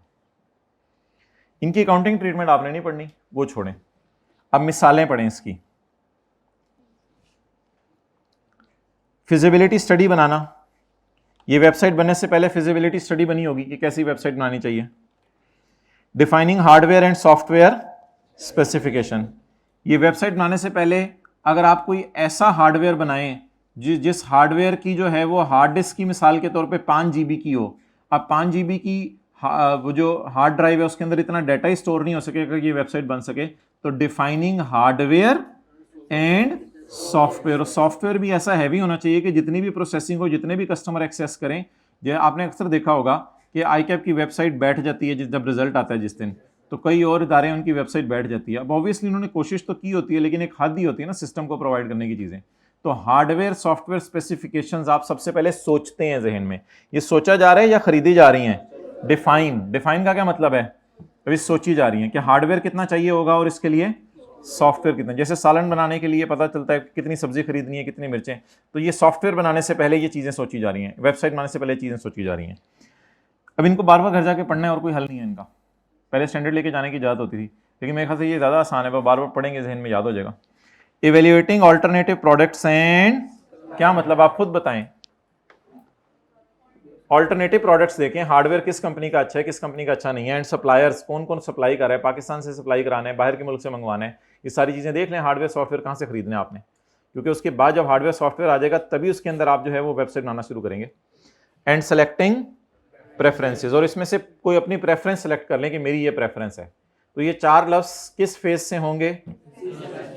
इनकी अकाउंटिंग ट्रीटमेंट आपने नहीं पढ़नी, वो छोड़ें। अब मिसालें पढ़ें इसकी। फिजिबिलिटी स्टडी बनाना, ये वेबसाइट बनने से पहले फिजिबिलिटी स्टडी बनी होगी कि कैसी वेबसाइट बनानी चाहिए। Defining hardware and software specification, ये वेबसाइट बनाने से पहले अगर आप कोई ऐसा हार्डवेयर बनाएं जिस हार्डवेयर की जो है वो हार्ड डिस्क की मिसाल के तौर पे 5 GB की हो, अब 5 GB की वो जो हार्ड ड्राइव है उसके अंदर इतना डाटा ही स्टोर नहीं हो सकेगा कि ये वेबसाइट बन सके। तो डिफाइनिंग हार्डवेयर एंड सॉफ्टवेयर, और सॉफ्टवेयर भी ऐसा हैवी होना चाहिए कि जितनी भी प्रोसेसिंग हो, जितने भी कस्टमर एक्सेस करें। जो आपने अक्सर देखा होगा कि ICAP की वेबसाइट बैठ जाती है जब रिजल्ट आता है जिस दिन, तो कई और इदारे हैं उनकी वेबसाइट बैठ जाती है। अब ऑब्वियसली उन्होंने कोशिश तो की होती है, लेकिन एक हद ही होती है ना सिस्टम को प्रोवाइड करने की चीज़ें। तो हार्डवेयर सॉफ्टवेयर स्पेसिफिकेशंस आप सबसे पहले सोचते हैं जहन में, ये सोचा जा रहा है या खरीदी जा रही हैं। डिफाइन का क्या मतलब है, अभी सोची जा रही है कि हार्डवेयर कितना चाहिए होगा और इसके लिए सॉफ्टवेयर कितना। जैसे सालन बनाने के लिए पता चलता है कितनी सब्जी खरीदनी है, कितनी मिर्चें, तो ये सॉफ्टवेयर बनाने से पहले ये चीज़ें सोची जा रही हैं, वेबसाइट बनाने से पहले चीज़ें सोची जा रही हैं। अब इनको बार बार घर जाके पढ़ना है और कोई हल नहीं है इनका। पहले स्टैंडर्ड लेके जाने की इजाज़त होती थी, लेकिन मेरे ख्याल से ये ज़्यादा आसान है, बार बार पढ़ेंगे जहन में याद हो जाएगा। इवेल्युएटिंग ऑल्टरनेटिव प्रोडक्ट्स एंड, क्या मतलब आप खुद बताएं। ऑल्टरनेटिव प्रोडक्ट्स देखें, हार्डवेयर किस कंपनी का अच्छा है, किस कंपनी का अच्छा नहीं है, एंड सप्लायर्स कौन कौन सप्लाई कर रहा है, पाकिस्तान से सप्लाई कराना है, बाहर के मुल्क से मंगवाना है, ये सारी चीज़ें देख लें। हार्डवेयर सॉफ्टवेयर कहाँ से खरीदना है आपने, क्योंकि उसके बाद जब हार्डवेयर सॉफ्टवेयर आ जाएगा तभी उसके अंदर आप जो है वो वेबसाइट बनाना शुरू करेंगे। एंड सेलेक्टिंग प्रेफरेंसेस, और इसमें से कोई अपनी प्रेफरेंस सेलेक्ट कर लें कि मेरी ये प्रेफरेंस है। तो ये चार लफ्ज किस फेज से होंगे,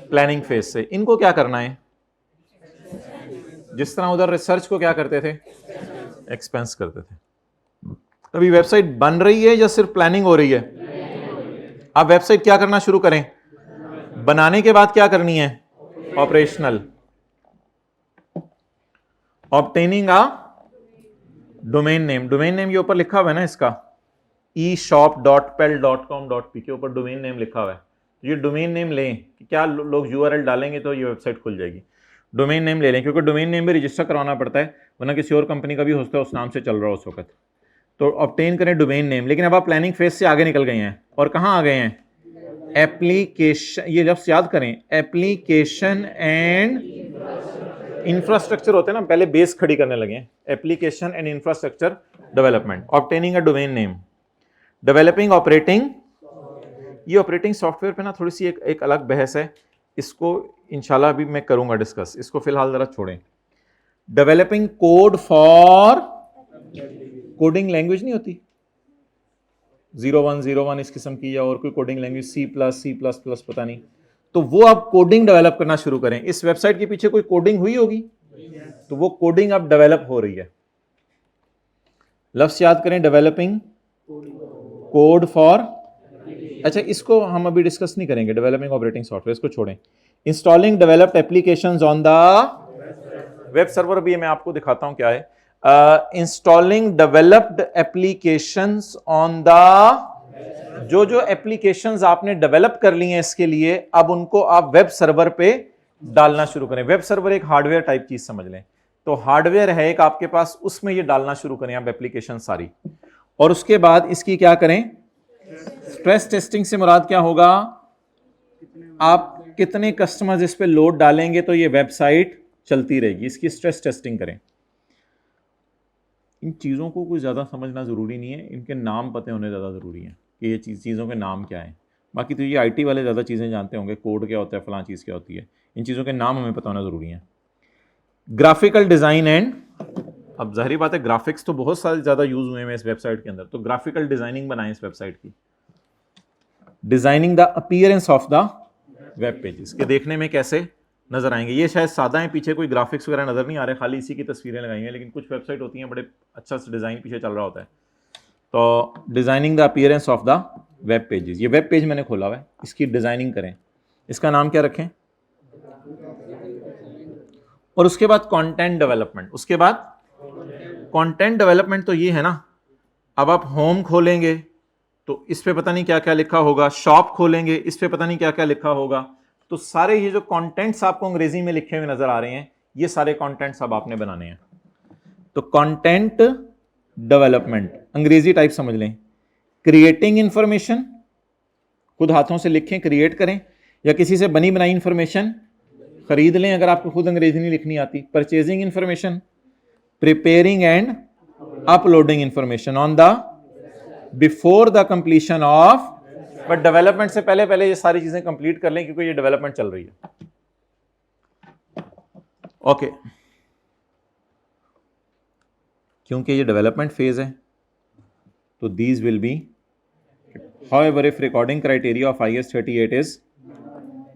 प्लानिंग फेज से। इनको क्या करना है, जिस तरह उधर रिसर्च को क्या करते थे, एक्सपेंस करते थे। अभी वेबसाइट बन रही है या सिर्फ प्लानिंग हो रही है। आप वेबसाइट क्या करना शुरू करें, बनाने के बाद क्या करनी है, operational. Obtaining a domain name, domain name ये ऊपर लिखा हुआ है ना इसका, eshop.pel.com.p के ऊपर डोमेन नेम लिखा हुआ है। ये डोमेन नेम लें कि क्या लोग यूआरएल डालेंगे तो ये वेबसाइट खुल जाएगी। डोमेन नेम ले लें, क्योंकि डोमेन नेम भी रजिस्टर करवाना पड़ता है, वरना किसी और कंपनी का भी होता है उस नाम से चल रहा हो उस वक्त। तो ऑब्टेन करें डोमेन नेम। लेकिन अब आप प्लानिंग फेज से आगे निकल गए हैं, और कहाँ आ गए हैं, एप्लीकेशन, ये लफ्ज़ याद करें, एप्लीकेशन एंड इंफ्रास्ट्रक्चर होते हैं ना, पहले बेस खड़ी करने लगे हैं। Application and infrastructure development, obtaining a domain name, developing operating. ये ऑपरेटिंग सॉफ्टवेयर पे ना थोड़ी सी एक अलग बहस है, इसको इंशाल्लाह अभी मैं करूंगा डिस्कस, इसको फिलहाल जरा छोड़ें। Developing code for, coding language नहीं होती 0101 इस किस्म की, या और कोई कोडिंग लैंग्वेज C++, पता नहीं, तो वो आप कोडिंग डेवलप करना शुरू करें। इस वेबसाइट के पीछे कोई कोडिंग हुई होगी, तो वो कोडिंग अब डेवलप हो रही है। लफ्ज़ याद करें, डेवलपिंग कोड फॉर। अच्छा, इसको हम अभी डिस्कस नहीं करेंगे, डेवलपिंग ऑपरेटिंग सॉफ्टवेयर, इसको छोड़ें। Installing developed applications on the web server, भी मैं आपको दिखाता हूं क्या है। Installing developed applications on the, जो एप्लीकेशंस आपने डेवलप कर ली हैं इसके लिए, अब उनको आप वेब सर्वर पे डालना शुरू करें। वेब सर्वर एक हार्डवेयर टाइप चीज समझ लें, तो हार्डवेयर है एक आपके पास, उसमें ये डालना शुरू करें आप एप्लीकेशन सारी। और उसके बाद इसकी क्या करें, स्ट्रेस टेस्टिंग से मुराद क्या होगा, आप कितने कस्टमर्स इस पे लोड डालेंगे तो ये वेबसाइट चलती रहेगी, इसकी स्ट्रेस टेस्टिंग करें। इन चीज़ों को कोई ज़्यादा समझना ज़रूरी नहीं है, इनके नाम पते होने ज़्यादा ज़रूरी है कि ये चीज़ों के नाम क्या हैं। बाकी तो ये आईटी वाले ज़्यादा चीज़ें जानते होंगे, कोड क्या होता है, फलां चीज़ क्या होती है, इन चीज़ों के नाम हमें पता होना ज़रूरी है। ग्राफिकल डिज़ाइन एंड, अब जाहिर बात है ग्राफिक्स तो बहुत सारे ज़्यादा यूज़ हुए हैं इस वेबसाइट के अंदर, तो ग्राफिकल डिज़ाइनिंग बनाएं इस वेबसाइट की। Designing the appearance of the web pages, के देखने में कैसे नजर आएंगे। ये शायद सादा है, पीछे कोई ग्राफिक्स वगैरह नजर नहीं आ रहे, खाली इसी की तस्वीरें लगाई हैं, लेकिन कुछ वेबसाइट होती हैं बड़े अच्छा से डिज़ाइन पीछे चल रहा होता है। तो designing the appearance of the web pages, ये वेब पेज मैंने खोला हुआ है, इसकी डिज़ाइनिंग करें। इसका नाम क्या रखें, और उसके बाद कंटेंट डेवलपमेंट। उसके बाद कंटेंट डेवलपमेंट तो ये है ना, अब आप होम खोलेंगे तो इस पे पता नहीं क्या क्या लिखा होगा, शॉप खोलेंगे इस पे पता नहीं क्या क्या लिखा होगा, तो सारे ये जो कंटेंट्स आपको अंग्रेजी में लिखे हुए नजर आ रहे हैं, ये सारे कंटेंट्स अब आपने बनाने हैं। तो कंटेंट डेवलपमेंट अंग्रेजी टाइप समझ लें। क्रिएटिंग इंफॉर्मेशन, खुद हाथों से लिखें, क्रिएट करें, या किसी से बनी बनाई इंफॉर्मेशन खरीद लें अगर आपको खुद अंग्रेजी नहीं लिखनी आती। Purchasing information, preparing and uploading information on the before the completion of, but development से पहले पहले ये सारी चीजें कंप्लीट कर लें, क्योंकि ये डेवलपमेंट चल रही है। ओके, क्योंकि ये डेवलपमेंट फेज है, तो these will be, however if recording criteria of IS 38 is,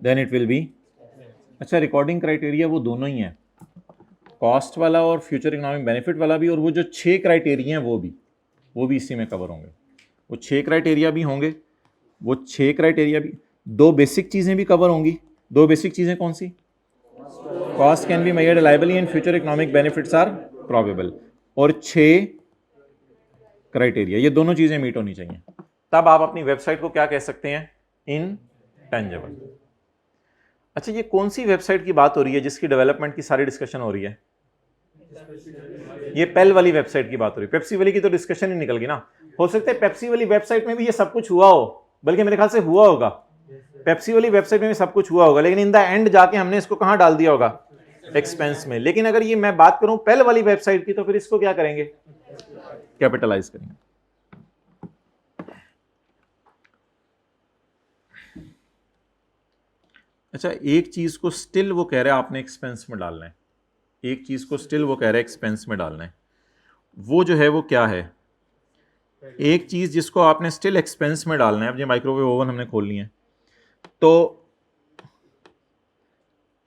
then it will be. अच्छा, रिकॉर्डिंग क्राइटेरिया वो दोनों ही हैं, कॉस्ट वाला और फ्यूचर इकोनॉमिक बेनिफिट वाला भी, और वो जो 6 क्राइटेरिया हैं वो भी इसी में कवर होंगे। वो 6 क्राइटेरिया भी होंगे, वो 6 क्राइटेरिया भी, 2 बेसिक चीजें भी कवर होंगी। 2 बेसिक चीजें कौन सी? Cost can be measured reliably and future economic benefits are probable, और 6 क्राइटेरिया, ये दोनों चीजें मीट होनी चाहिए, तब आप अपनी वेबसाइट को क्या कह सकते हैं? इनटेंजिबल। अच्छा, ये कौन सी वेबसाइट की बात हो रही है जिसकी डेवलपमेंट की सारी डिस्कशन हो रही है? ये पेल वाली वेबसाइट की बात हो रही है। पेप्सी वाली की तो डिस्कशन ही निकल गई ना। हो सकता है पेप्सी वाली वेबसाइट में भी ये सब कुछ हुआ हो, बल्कि मेरे ख्याल से हुआ होगा, पेप्सी वाली वेबसाइट में भी सब कुछ हुआ होगा, लेकिन इन द एंड जाके हमने इसको कहां डाल दिया होगा? एक्सपेंस में। लेकिन अगर ये मैं बात करूं पेल वाली वेबसाइट की, तो फिर इसको क्या करेंगे? कैपिटलाइज करेंगे। अच्छा, एक चीज को स्टिल वो कह रहा है आपने एक्सपेंस में डालना है, एक चीज को स्टिल वो कह रहा है एक्सपेंस में डालना है, वो जो है वो क्या है? एक चीज जिसको आपने स्टिल एक्सपेंस में डालना है। अब ये माइक्रोवेव ओवन हमने खोल लिया है, तो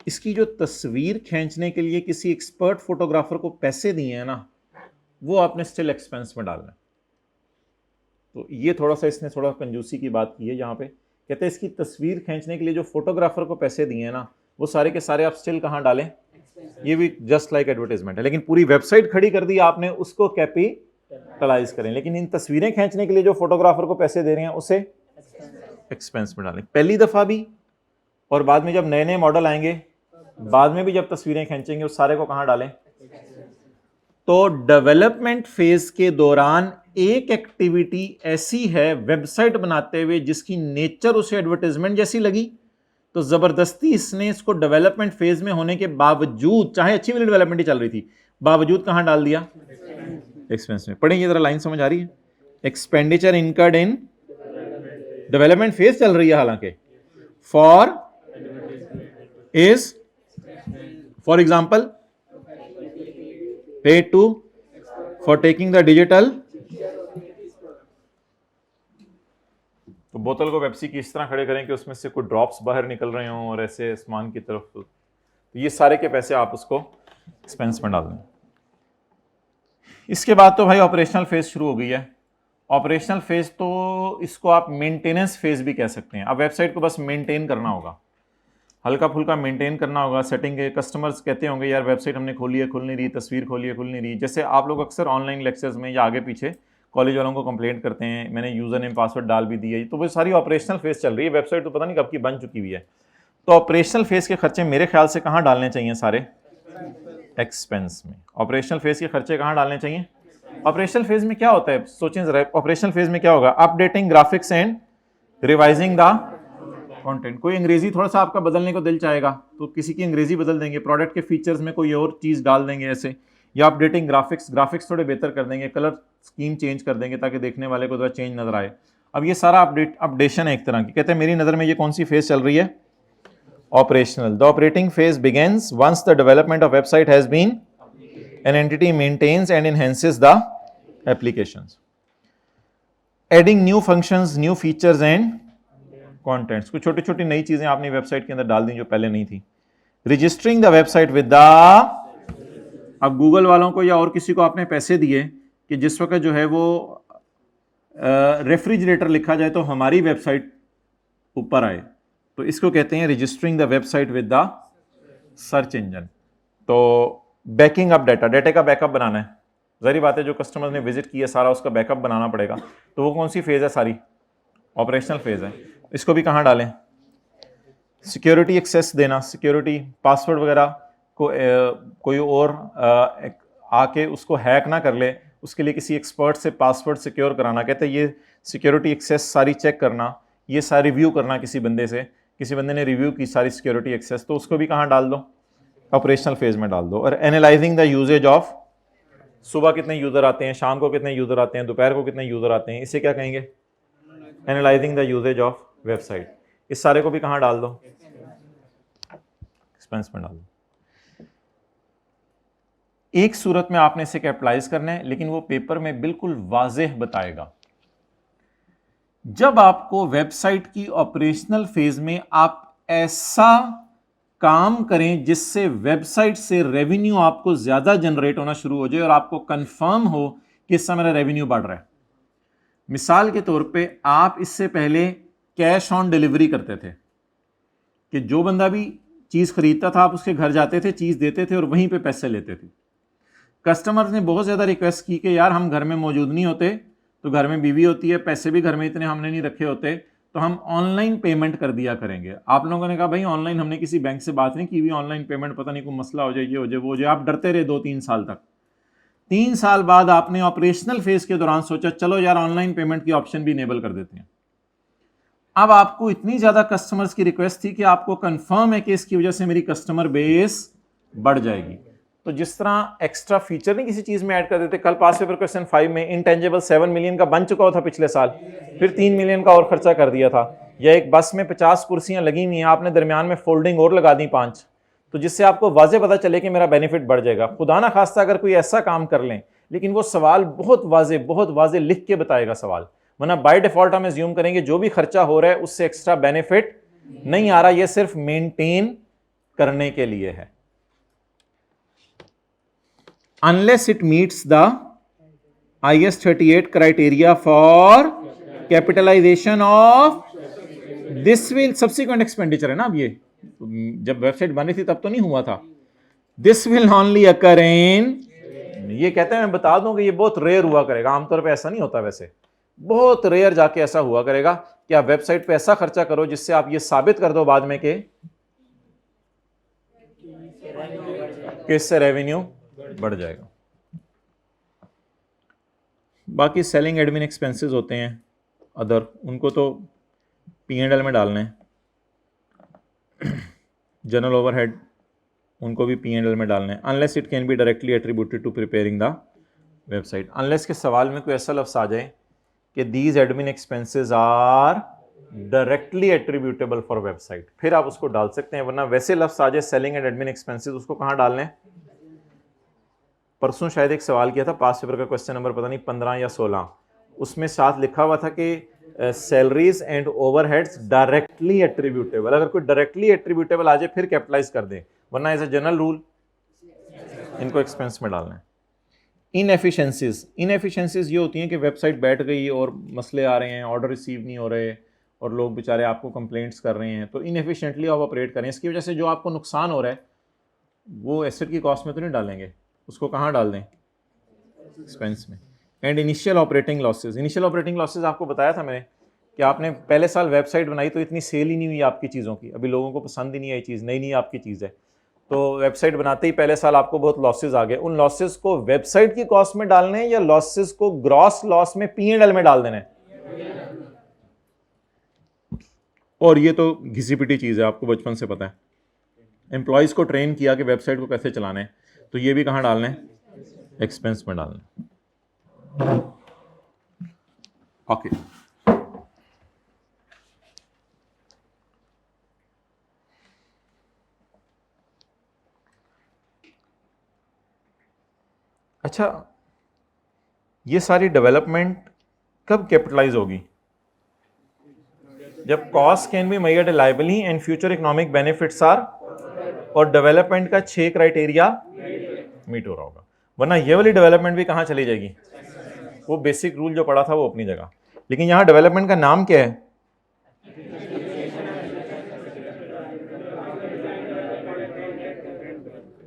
इसकी जो तस्वीर खींचने के लिए किसी एक्सपर्ट फोटोग्राफर को पैसे दिए हैं ना, वो आपने स्टिल एक्सपेंस में डालना है। तो ये थोड़ा सा इसने थोड़ा कंजूसी की बात की है यहाँ पे। कहते हैं इसकी तस्वीर खींचने के लिए जो फोटोग्राफर को पैसे दिए हैं ना, वो सारे के सारे आप स्टिल कहाँ डालें? ये भी जस्ट लाइक एडवर्टाइजमेंट है, लेकिन पूरी वेबसाइट खड़ी कर दी आपने, उसको कैपिटलाइज करें। लेकिन इन तस्वीरें खींचने के लिए जो फोटोग्राफर को पैसे दे रहे हैं उसे एक्सपेंस में डालें, पहली दफा भी, और बाद में जब नए नए मॉडल आएंगे, बाद में भी जब तस्वीरें खींचेंगे, उस सारे को कहां डालें? तो डेवलपमेंट फेज के दौरान एक एक्टिविटी ऐसी है वेबसाइट बनाते हुए जिसकी नेचर उसे एडवर्टाइजमेंट जैसी लगी, तो जबरदस्ती इसने इसको डेवलपमेंट फेज में होने के बावजूद, चाहे अच्छी वाली डेवलपमेंट ही चल रही थी, बावजूद कहां डाल दिया? एक्सपेंस में। पढ़ेंगे जरा, लाइन समझ आ रही है? Expenditure incurred in development phase चल रही है, हालांकि for is, for example, paid to for taking the digital। तो बोतल को पेप्सी की इस तरह खड़े करें कि उसमें से कुछ ड्रॉप्स बाहर निकल रहे हों और ऐसे आसमान की तरफ, तो ये सारे के पैसे आप उसको एक्सपेंस में डाल दें। इसके बाद तो भाई ऑपरेशनल फेज शुरू हो गई है। ऑपरेशनल फेज तो इसको आप मेंटेनेंस फेज भी कह सकते हैं। अब वेबसाइट को बस मेंटेन करना होगा, हल्का फुल्का मेंटेन करना होगा। सेटिंग के कस्टमर्स कहते होंगे यार वेबसाइट हमने खोली है, खुल नहीं रही, तस्वीर खोली है, खुल नहीं रही। जैसे आप लोग अक्सर ऑनलाइन लेक्चर्स में या आगे पीछे कॉलेज वालों को कंप्लेंट करते हैं, मैंने यूज़र नेम पासवर्ड डाल भी दिए, तो वो सारी ऑपरेशनल फेज चल रही है, वेबसाइट तो पता नहीं कब की बन चुकी हुई है। तो ऑपरेशनल फेज के खर्चे मेरे ख्याल से कहाँ डालने चाहिए? सारे एक्सपेंस में। ऑपरेशनल फेज के खर्चे कहाँ डालने चाहिए? ऑपरेशनल फेज में क्या होता है, सोचें जरा, ऑपरेशनल फेज में क्या होगा? Updating graphics and revising the content. कोई अंग्रेजी थोड़ा सा आपका बदलने को दिल चाहेगा तो किसी की अंग्रेजी बदल देंगे, प्रोडक्ट के फीचर्स में कोई और चीज़ डाल देंगे ऐसे, या अपडेटिंग ग्राफिक्स थोड़े बेहतर कर देंगे, कलर स्कीम चेंज कर देंगे ताकि देखने वाले को थोड़ा चेंज नजर आए। अब ये सारा अपडेशन है एक तरह की। कहते हैं मेरी नज़र में ये कौन सी फेज चल रही है? Operational. The operating phase begins once the development of website has been an entity maintains and enhances the applications, adding new functions, new features and contents। कुछ छोटी छोटी नई चीजें आपने वेबसाइट के अंदर डाल दी जो पहले नहीं थी। Registering the website with the, अब गूगल वालों को या और किसी को आपने पैसे दिए कि जिस वक्त जो है वो रेफ्रिजरेटर लिखा जाए तो हमारी वेबसाइट ऊपर आए, तो इसको कहते हैं registering the website with the search engine. तो बैकिंग अप डाटा का बैकअप बनाना है, जहरी बात है, जो कस्टमर ने विजिट किया सारा उसका बैकअप बनाना पड़ेगा, तो वो कौन सी फेज है? सारी ऑपरेशनल फेज है। इसको भी कहाँ डालें? सिक्योरिटी एक्सेस देना, सिक्योरिटी पासवर्ड वगैरह को कोई और आके उसको हैक ना कर ले, उसके लिए किसी एक्सपर्ट से पासवर्ड सिक्योर कराना। कहते हैं ये सिक्योरिटी एक्सेस सारी चेक करना, ये सारी रिव्यू करना किसी बंदे से, किसी बंदे ने रिव्यू की सारी सिक्योरिटी एक्सेस, तो उसको भी कहाँ डाल दो? ऑपरेशनल फेज में डाल दो। और एनालाइजिंग द यूजेज ऑफ, सुबह कितने यूजर आते हैं, शाम को कितने यूजर आते हैं, दोपहर को कितने यूजर आते हैं, इसे क्या कहेंगे? Analysing the usage of website. इस सारे को भी कहाँ डाल दो? एक्सपेंस में डाल दो। एक सूरत में आपने इसे कैपिटलाइज करना है, लेकिन वो पेपर में बिल्कुल वाज़ेह बताएगा। जब आपको वेबसाइट की ऑपरेशनल फेज में आप ऐसा काम करें जिससे वेबसाइट से रेवेन्यू आपको ज्यादा जनरेट होना शुरू हो जाए और आपको कंफर्म हो कि इससे मेरा रेवेन्यू बढ़ रहा है। मिसाल के तौर पे आप इससे पहले कैश ऑन डिलीवरी करते थे कि जो बंदा भी चीज़ खरीदता था आप उसके घर जाते थे, चीज़ देते थे और वहीं पे पैसे लेते थे। कस्टमर ने बहुत ज़्यादा रिक्वेस्ट की कि यार हम घर में मौजूद नहीं होते, तो घर में बीवी होती है, पैसे भी घर में इतने हमने नहीं रखे होते, तो हम ऑनलाइन पेमेंट कर दिया करेंगे। आप लोगों ने कहा भाई ऑनलाइन हमने किसी बैंक से बात नहीं की हुई, ऑनलाइन पेमेंट पता नहीं कोई मसला हो जाए, ये हो जाए, वो हो जाए। आप डरते रहे 2-3 साल तक। 3 साल बाद आपने ऑपरेशनल फेज के दौरान सोचा चलो यार ऑनलाइन पेमेंट की ऑप्शन भी इनेबल कर देते हैं। अब आपको इतनी ज्यादा कस्टमर्स की रिक्वेस्ट थी कि आपको कंफर्म है कि इसकी वजह से मेरी कस्टमर बेस बढ़ जाएगी। तो जिस तरह एक्स्ट्रा फीचर नहीं किसी चीज में ऐड कर देते, कल पास पेपर क्वेश्चन 5 में इंटेंजिबल 7 मिलियन का बन चुका था पिछले साल, फिर 3 मिलियन का और खर्चा कर दिया था। या एक बस में 50 कुर्सियां लगी हुई हैं, आपने दरमियान में फोल्डिंग और लगा दी 5, तो जिससे आपको वाजे पता चले कि मेरा बेनिफिट बढ़ जाएगा। खुदा ना खास्ता अगर कोई ऐसा काम कर लें, लेकिन वो सवाल बहुत वाजे लिख के बताएगा सवाल, वरना बाय डिफॉल्ट हम एज्यूम करेंगे जो भी खर्चा हो रहा है उससे एक्स्ट्रा बेनिफिट नहीं आ रहा, ये सिर्फ मेंटेन करने के लिए है। Unless it meets the IS 38 criteria for capitalization of this will subsequent expenditure है ना। अब ये जब वेबसाइट बनी थी तब तो नहीं हुआ था। This will only occur in, ये कहते हैं मैं बता दूं कि ये बहुत रेयर हुआ करेगा, आमतौर पे ऐसा नहीं होता, वैसे बहुत रेयर जाके ऐसा हुआ करेगा कि आप वेबसाइट पे ऐसा खर्चा करो जिससे आप ये साबित कर दो बाद में कि इससे रेवेन्यू बढ़ जाएगा। बाकी सेलिंग एडमिन एक्सपेंसेस होते हैं अदर, उनको तो P&L में डालना है। जनरल ओवरहेड उनको भी P&L में डालना है। Unless it can be directly attributed to preparing the website. Unless के सवाल में कोई ऐसा लफ्ज आ जाए कि these admin expenses are directly attributable for website, फिर आप उसको डाल सकते हैं, वरना वैसे लफ्ज आ जाए सेलिंग एंड एडमिन एक्सपेंसेस, उसको कहाँ डालने हैं। परसों शायद एक सवाल किया था पास पेपर का, क्वेश्चन नंबर पता नहीं 15 या 16, उसमें साथ लिखा हुआ था कि salaries and overheads directly attributable. अगर कोई डायरेक्टली एट्रीब्यूटेबल आ जाए फिर कैपिटलाइज कर दें, वरना एज ए जनरल रूल इनको एक्सपेंस में डालना है। इनएफिशिएंसीज ये होती हैं कि वेबसाइट बैठ गई और मसले आ रहे हैं, ऑर्डर रिसीव नहीं हो रहे और लोग बेचारे आपको कंप्लेंट्स कर रहे हैं, तो इनएफिशिएंटली आप ऑपरेट करें। इसकी वजह से जो आपको नुकसान हो रहा है वो एसेट की कॉस्ट में तो नहीं डालेंगे, उसको कहाँ डाल दें, एक्सपेंस में। And initial operating losses, initial operating losses आपको बताया था मैंने कि आपने पहले साल वेबसाइट बनाई तो इतनी सेल ही नहीं हुई आपकी चीज़ों की, अभी लोगों को पसंद ही नहीं आई चीज़, नई नई आपकी चीज़ है, तो वेबसाइट बनाते ही पहले साल आपको बहुत लॉसेज आ गए। उन लॉसेज को वेबसाइट की कॉस्ट में डालने हैं या लॉसेज को ग्रॉस लॉस में P&L में डाल देना है। और ये तो घिसी पिटी चीज़ है, आपको बचपन से पता है। एम्प्लॉयज़ को ट्रेन किया कि वेबसाइट को कैसे चलाना है, तो ये भी कहाँ डालना है, एक्सपेंस में डालना है। ओके अच्छा, ये सारी डेवलपमेंट कब कैपिटलाइज होगी, जब cost can be measured reliably and future economic benefits are, और डेवलपमेंट का 6 क्राइटेरिया मीट हो रहा होगा, वरना ये वाली डेवलपमेंट भी कहाँ चली जाएगी, वो बेसिक रूल जो पड़ा था वो अपनी जगह। लेकिन यहां डेवलपमेंट का नाम क्या है,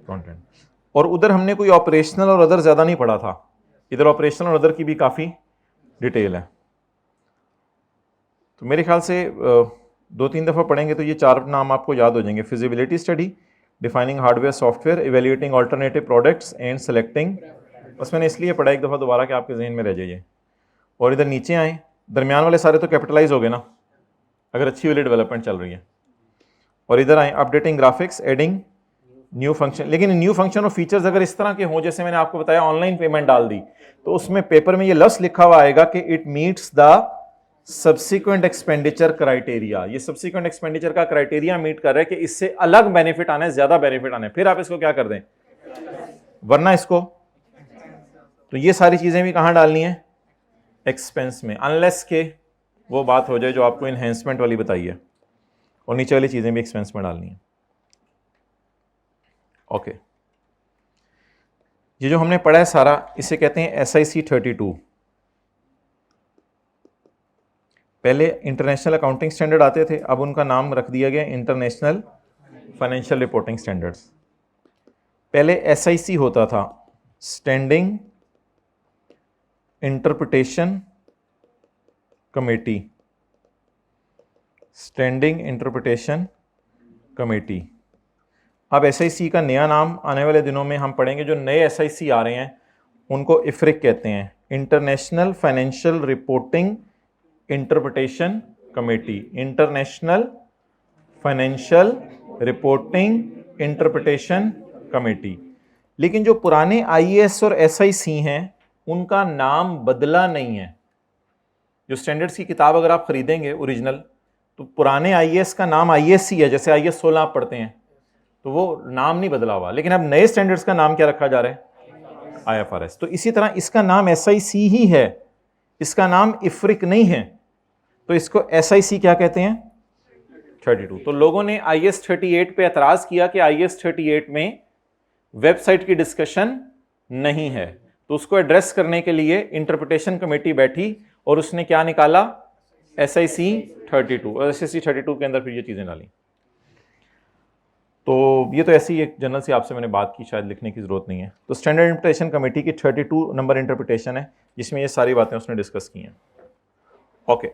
कंटेंट। और उधर हमने कोई ऑपरेशनल और अदर ज्यादा नहीं पढ़ा था, इधर ऑपरेशनल और अदर की भी काफी डिटेल है। तो मेरे ख्याल से 2-3 दफा पढ़ेंगे तो ये 4 नाम आपको याद हो जाएंगे। Feasibility study, defining hardware software, evaluating alternative products and selecting. बस मैंने इसलिए पढ़ा एक दफा दोबारा कि आपके जहन में रह जाइए। और इधर नीचे आए, दरमियान वाले सारे तो कैपिटलाइज हो गए ना, अगर अच्छी वाली डेवलपमेंट चल रही है। और इधर आए, updating graphics, adding new function. लेकिन न्यू फंक्शन और फीचर्स अगर इस तरह के हों, जैसे मैंने आपको बताया ऑनलाइन पेमेंट डाल दी, तो उसमें पेपर में ये लफ्ज लिखा हुआ आएगा कि it meets the subsequent expenditure criteria. ये सब्सिक्वेंट एक्सपेंडिचर का क्राइटेरिया मीट कर रहा है कि इससे अलग बेनिफिट आना है, ज्यादा बेनिफिट आना है, फिर आप इसको क्या कर दें, वरना इसको। तो ये सारी चीजें भी कहां डालनी है, एक्सपेंस में, अनलेस के वो बात हो जाए जो आपको इनहेंसमेंट वाली बताई है, और नीचे वाली चीजें भी एक्सपेंस में डालनी है। ओके, ये जो हमने पढ़ा है सारा, इसे कहते हैं SIC 32। पहले इंटरनेशनल अकाउंटिंग स्टैंडर्ड आते थे, अब उनका नाम रख दिया गया इंटरनेशनल फाइनेंशियल रिपोर्टिंग स्टैंडर्ड्स। पहले SIC होता था, standing interpretation committee, standing interpretation committee. अब SIC का नया नाम आने वाले दिनों में हम पढ़ेंगे। जो नए SIC आ रहे हैं उनको IFRIC कहते हैं, international financial reporting interpretation committee, international financial reporting interpretation committee. लेकिन जो पुराने IAS और SIC हैं उनका नाम बदला नहीं है। जो स्टैंडर्ड्स की किताब अगर आप खरीदेंगे ओरिजिनल, तो पुराने IAS का नाम IAS है, जैसे IAS 16 आप पढ़ते हैं, तो वो नाम नहीं बदला हुआ। लेकिन अब नए स्टैंडर्ड्स का नाम क्या रखा जा रहा है? IFRS। तो इसी तरह इसका नाम SIC ही है, इसका नाम IFRIC नहीं है, तो इसको SIC क्या कहते हैं? 32। तो लोगों ने IAS 38 पे एतराज किया कि IAS 38 में वेबसाइट की डिस्कशन नहीं है, तो उसको एड्रेस करने के लिए इंटरप्रिटेशन कमेटी बैठी और उसने क्या निकाला? SIC 32। और SIC 32 के अंदर फिर ये चीजें डाली। तो ये तो ऐसी एक जनरल सी आपसे मैंने बात की, शायद लिखने की जरूरत नहीं है। तो स्टैंडर्ड इंटरप्रिटेशन कमेटी की 32 नंबर इंटरप्रिटेशन है जिसमें ये सारी बातें उसने डिस्कस की हैं। ओके,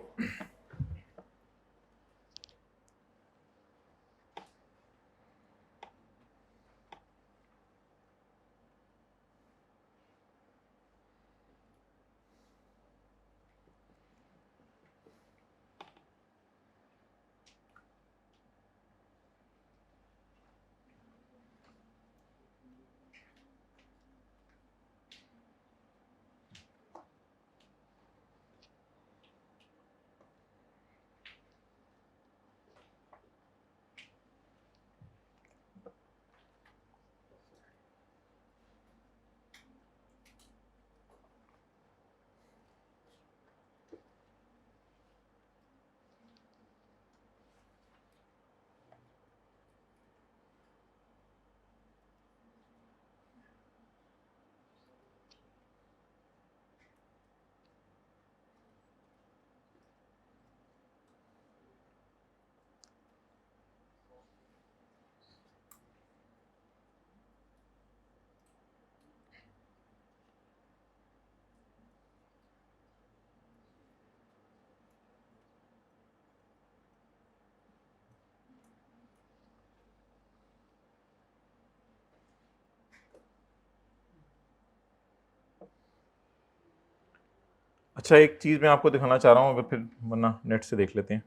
अच्छा, एक चीज मैं आपको दिखाना चाह रहा हूं, अगर फिर वरना नेट से देख लेते हैं।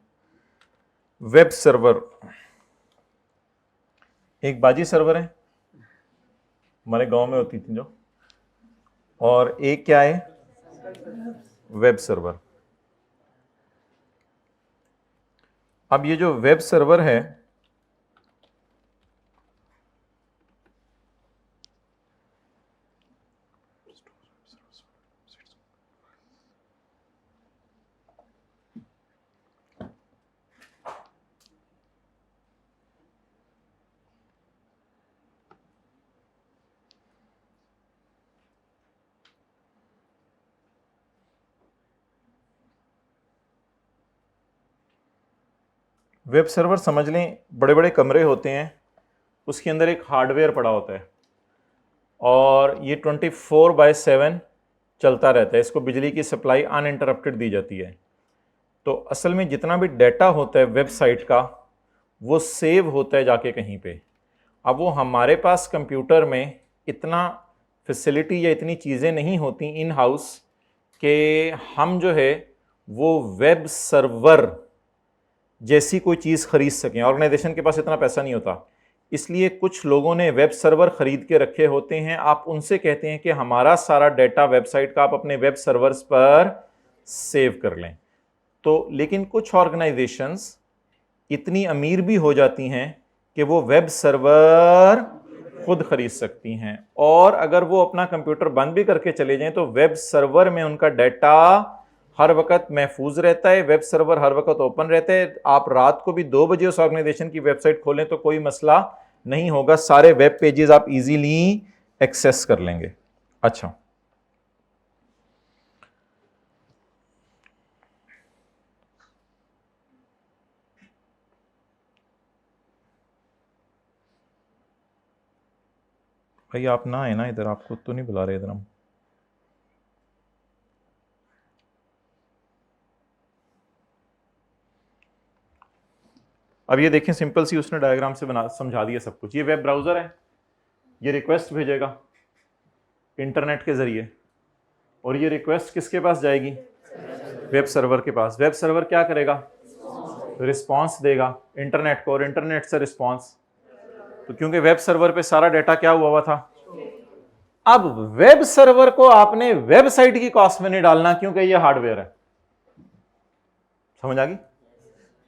वेब सर्वर, एक बाजी सर्वर है, हमारे गांव में होती थी जो, और एक क्या है? Web server. अब ये जो वेब सर्वर है, वेब सर्वर समझ लें बड़े बड़े कमरे होते हैं, उसके अंदर एक हार्डवेयर पड़ा होता है और ये 24/7 चलता रहता है। इसको बिजली की सप्लाई अनइंटरप्टेड दी जाती है। तो असल में जितना भी डाटा होता है वेबसाइट का, वो सेव होता है जाके कहीं पे। अब वो हमारे पास कंप्यूटर में इतना फैसिलिटी या इतनी चीज़ें नहीं होती इन हाउस कि हम जो है वो वेब सर्वर जैसी कोई चीज़ खरीद सकें। ऑर्गेनाइजेशन के पास इतना पैसा नहीं होता, इसलिए कुछ लोगों ने वेब सर्वर खरीद के रखे होते हैं। आप उनसे कहते हैं कि हमारा सारा डाटा वेबसाइट का आप अपने वेब सर्वर्स पर सेव कर लें। तो लेकिन कुछ ऑर्गेनाइजेशंस इतनी अमीर भी हो जाती हैं कि वो वेब सर्वर खुद खरीद सकती हैं, और अगर वो अपना कंप्यूटर बंद भी करके चले जाएं तो वेब सर्वर में उनका डाटा हर वक्त महफूज रहता है, वेब सर्वर हर वक्त ओपन रहता है। आप रात को भी 2 बजे उस ऑर्गेनाइजेशन की वेबसाइट खोलें तो कोई मसला नहीं होगा, सारे वेब पेजेस आप इजीली एक्सेस कर लेंगे। अच्छा, भाई आप ना आए ना इधर, आपको तो नहीं बुला रहे इधर हम। अब ये देखें, सिंपल सी उसने डायग्राम से बना समझा दिया सब कुछ। ये वेब ब्राउजर है, ये रिक्वेस्ट भेजेगा इंटरनेट के जरिए, और ये रिक्वेस्ट किसके पास जाएगी? वेब सर्वर के पास। वेब सर्वर क्या करेगा? रिस्पांस देगा इंटरनेट को, और इंटरनेट से रिस्पांस। तो क्योंकि वेब सर्वर पे सारा डाटा क्या हुआ था, अब वेब सर्वर को आपने वेबसाइट की कॉस्ट में नहीं डालना क्योंकि ये हार्डवेयर है। समझ आ गई?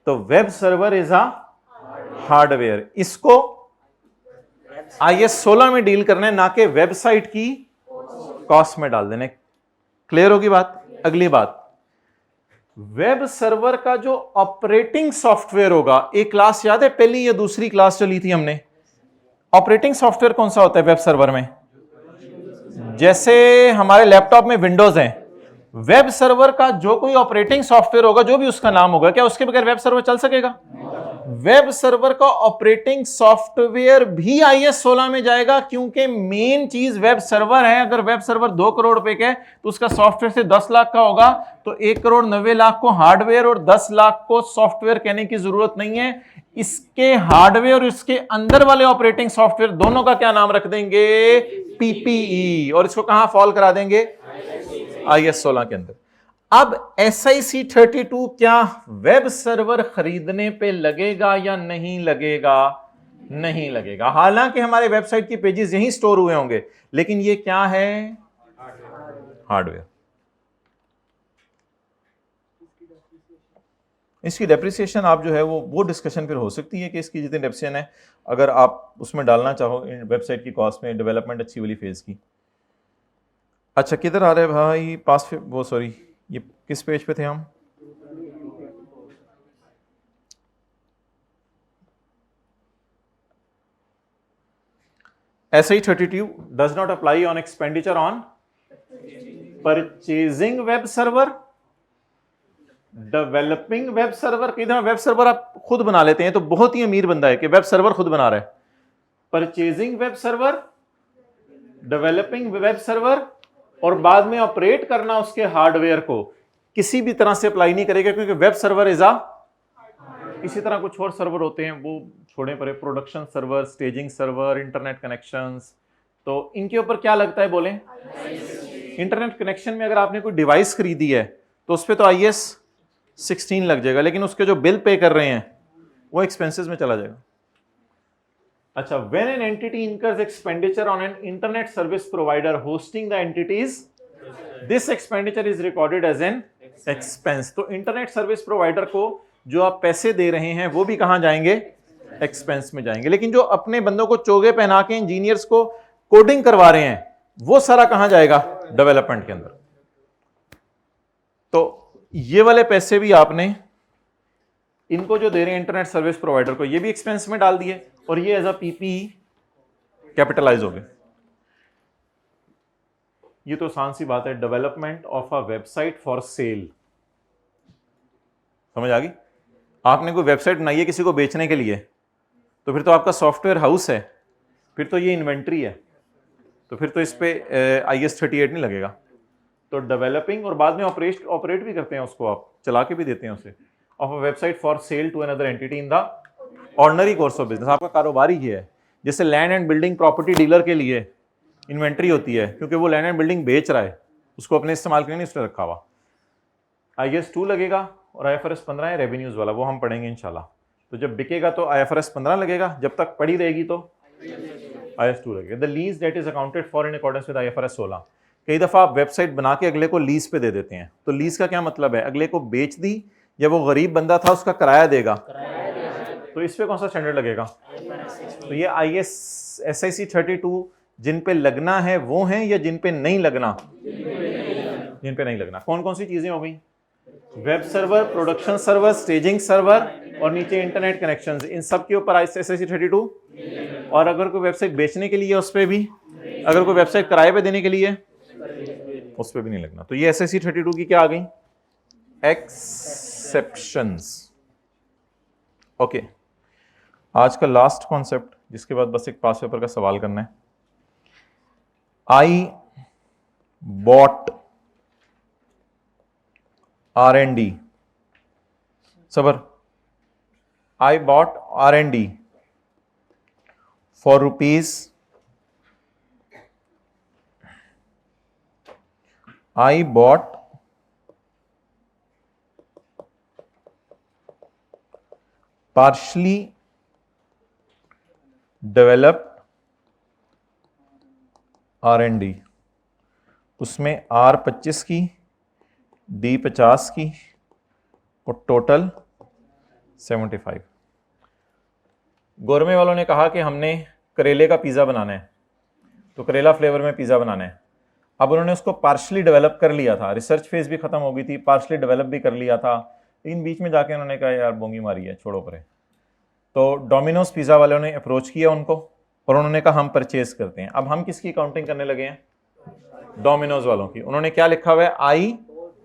तो web server is a hardware, इसको IS 16 में डील करना है, ना कि वेबसाइट की कॉस्ट में डाल देने। क्लियर होगी बात? अगली बात, वेब सर्वर का जो ऑपरेटिंग सॉफ्टवेयर होगा, एक क्लास याद है पहली या दूसरी क्लास चली थी हमने, ऑपरेटिंग सॉफ्टवेयर कौन सा होता है वेब सर्वर में? जैसे हमारे लैपटॉप में विंडोज है, वेब सर्वर का जो कोई ऑपरेटिंग सॉफ्टवेयर होगा, जो भी उसका नाम होगा, क्या उसके बगैर वेब सर्वर चल सकेगा? वेब सर्वर का ऑपरेटिंग सॉफ्टवेयर भी IS 16 में जाएगा, क्योंकि मेन चीज वेब सर्वर है। अगर वेब सर्वर 2 करोड़ रुपए का है तो उसका सॉफ्टवेयर से 10 लाख का होगा, तो 1 करोड़ 90 लाख को हार्डवेयर और 10 लाख को सॉफ्टवेयर कहने की जरूरत नहीं है। इसके हार्डवेयर और इसके अंदर वाले ऑपरेटिंग सॉफ्टवेयर दोनों का क्या नाम रख देंगे? PPE, और इसको कहां फॉल करा देंगे? IS 16 के अंदर। अब SIC 32 क्या वेब सर्वर खरीदने पे लगेगा या नहीं लगेगा? नहीं लगेगा। हालांकि हमारे वेबसाइट की पेजेस यहीं स्टोर हुए होंगे, लेकिन ये क्या है? हार्डवेयर। इसकी डेप्रिसिएशन आप जो है वो डिस्कशन फिर हो सकती है कि इसकी जितनी डेप्रिसिएशन है, अगर आप उसमें डालना चाहो वेबसाइट की कॉस्ट में, डेवलपमेंट अच्छी वाली फेज की। अच्छा किधर आ रहे हैं भाई? पास वो सॉरी, ये किस पेज पे थे हम? SI 32 does not apply on expenditure on purchasing web server, developing web server. किधर वेब सर्वर आप खुद बना लेते हैं तो बहुत ही अमीर बंदा है कि वेब सर्वर खुद बना रहा है। Purchasing web server, developing web server, और बाद में ऑपरेट करना उसके हार्डवेयर को किसी भी तरह से अप्लाई नहीं करेगा, क्योंकि वेब सर्वर इज इसी तरह कुछ और सर्वर होते हैं, वो छोड़े पड़े, production server, staging server, internet connections, तो इनके ऊपर क्या लगता है बोलें? इंटरनेट कनेक्शन में अगर आपने कोई डिवाइस खरीदी है तो उस पर तो IS 16 लग जाएगा, लेकिन उसके जो बिल पे कर रहे हैं वो एक्सपेंसेस में चला जाएगा। अच्छा, when an entity incurs expenditure on an internet service provider hosting the entities, this expenditure is recorded as an expense। तो इंटरनेट सर्विस प्रोवाइडर को जो आप पैसे दे रहे हैं वो भी कहां जाएंगे? एक्सपेंस में जाएंगे। लेकिन जो अपने बंदों को चोगे पहना के इंजीनियर्स को कोडिंग करवा रहे हैं वो सारा कहां जाएगा? डेवलपमेंट के अंदर। तो ये वाले पैसे भी आपने इनको जो दे रहे हैं इंटरनेट सर्विस प्रोवाइडर को, ये भी एक्सपेंस में डाल दिए, और ये एज अ PPE कैपिटलाइज हो गए। ये तो आसान सी बात है, development of a website for cell. समझ आ गई? आपने कोई वेबसाइट बनाई है किसी को बेचने के लिए, तो फिर तो आपका सॉफ्टवेयर हाउस है, फिर तो ये इन्वेंट्री है, तो फिर तो इस पे IS 38 नहीं लगेगा। तो डेवलपिंग और बाद में ऑपरेट भी करते हैं उसको, आप चला के भी देते हैं उसे, of a website for sale to another entity in the ordinary course of business. आपका कारोबार ही है। जैसे land and building property dealer के लिए इन्वेंट्री होती है, क्योंकि वो लैंड एंड बिल्डिंग बेच रहा है, उसको अपने इस्तेमाल के लिए नहीं उसने रखा हुआ। IS 2 लगेगा, और IFRS 15 है रेवेन्यूज वाला, वो हम पढ़ेंगे इंशाल्लाह। तो जब बिकेगा तो IFRS 15 लगेगा, जब तक पड़ी रहेगी तो IS 2 लगेगा। The lease that is accounted for in accordance with IFRS 16। कई दफा आप वेबसाइट बना के अगले को लीज पे दे देते हैं, तो लीज का क्या मतलब है? अगले को बेच दी, या वो गरीब बंदा था उसका किराया देगा, तो इस पे कौन सा स्टैंडर्ड लगेगा? तो ये SIC 32 जिन पे लगना है वो हैं, या जिन पे नहीं लगना? जिन पे नहीं लगना। कौन कौन सी चीजें हो गई? Web server, production server, staging server, और नीचे इंटरनेट कनेक्शंस, इन सब के ऊपर SIC 32। और अगर कोई वेबसाइट बेचने के लिए उस पर भी, अगर कोई वेबसाइट किराए पे देने के लिए उस पर भी नहीं लगना। तो ये SIC 32 की क्या आ गई? एक्सेप्शंस। ओके, आज का लास्ट कॉन्सेप्ट, जिसके बाद बस एक पास पेपर का सवाल करना है। आई बॉट R&D, सबर, I bought R&D for rupees, I bought partially developed R&D, उसमें R 25 की, D 50 की और टोटल 75। गोरमे वालों ने कहा कि हमने करेले का पिज़्ज़ा बनाना है, तो करेला फ्लेवर में पिज़्ज़ा बनाना है। अब उन्होंने उसको पार्शली डेवलप कर लिया था, रिसर्च फेज भी खत्म हो गई थी, पार्शली डेवलप भी कर लिया था, लेकिन बीच में जाके उन्होंने कहा यार बोंगी मारी है, छोड़ो परे। तो डोमिनोज पिज़्ज़ा वालों ने अप्रोच किया उनको और उन्होंने कहा हम परचेज करते हैं। अब हम किसकी काउंटिंग करने लगे हैं? डोमिनोज वालों की। उन्होंने क्या लिखा हुआ है? I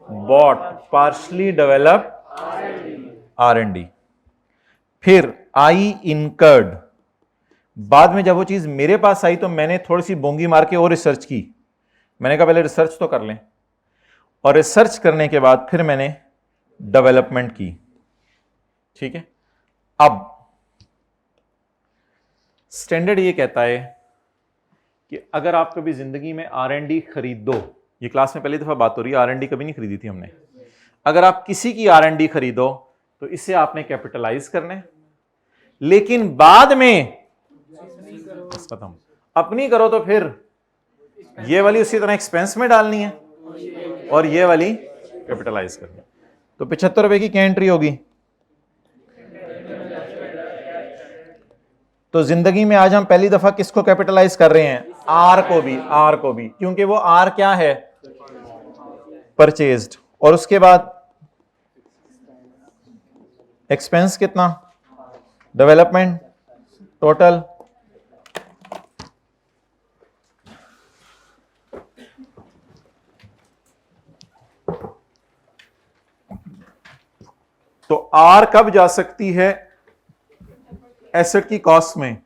bought partially develop R&D। फिर आई इनकर्ड, बाद में जब वो चीज मेरे पास आई तो मैंने थोड़ी सी बोंगी मार के और रिसर्च की। मैंने कहा पहले रिसर्च तो कर लें, और रिसर्च करने के बाद फिर मैंने डेवलपमेंट की। ठीक है, अब स्टैंडर्ड ये कहता है कि अगर आप कभी जिंदगी में R&D खरीदो, ये क्लास में पहली दफा बात हो रही है, R&D कभी नहीं खरीदी थी हमने। अगर आप किसी की R&D खरीदो तो इसे आपने कैपिटलाइज करना है, लेकिन बाद में खत्म अपनी करो तो फिर ये वाली उसी तरह एक्सपेंस में डालनी है और ये वाली कैपिटलाइज करनी है। तो 75 रुपए की क्या एंट्री होगी? तो जिंदगी में आज हम पहली दफा किसको कैपिटलाइज कर रहे हैं? आर को भी, आर को भी, क्योंकि वो आर क्या है? परचेज्ड। और उसके बाद एक्सपेंस कितना? Development total. तो आर कब जा सकती है एसेट की कॉस्ट में?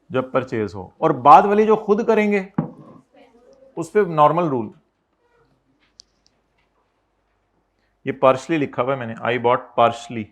जब परचेज हो। और बाद वाली जो खुद करेंगे उस पर नॉर्मल रूल, ये पार्शली लिखा हुआ है मैंने, I bought partially.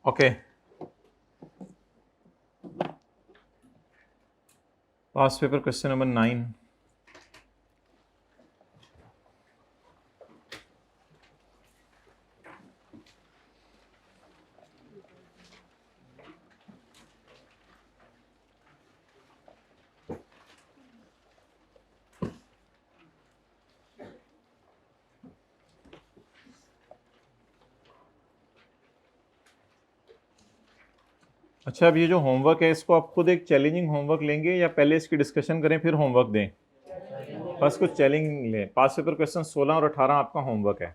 Okay, past paper question number 9। अच्छा, अब ये जो होमवर्क है इसको आप खुद एक चैलेंजिंग होमवर्क लेंगे या पहले इसकी डिस्कशन करें फिर होमवर्क दें? बस कुछ चैलेंजिंग लें। पास्ट पेपर क्वेश्चन 16 और 18 आपका होमवर्क है।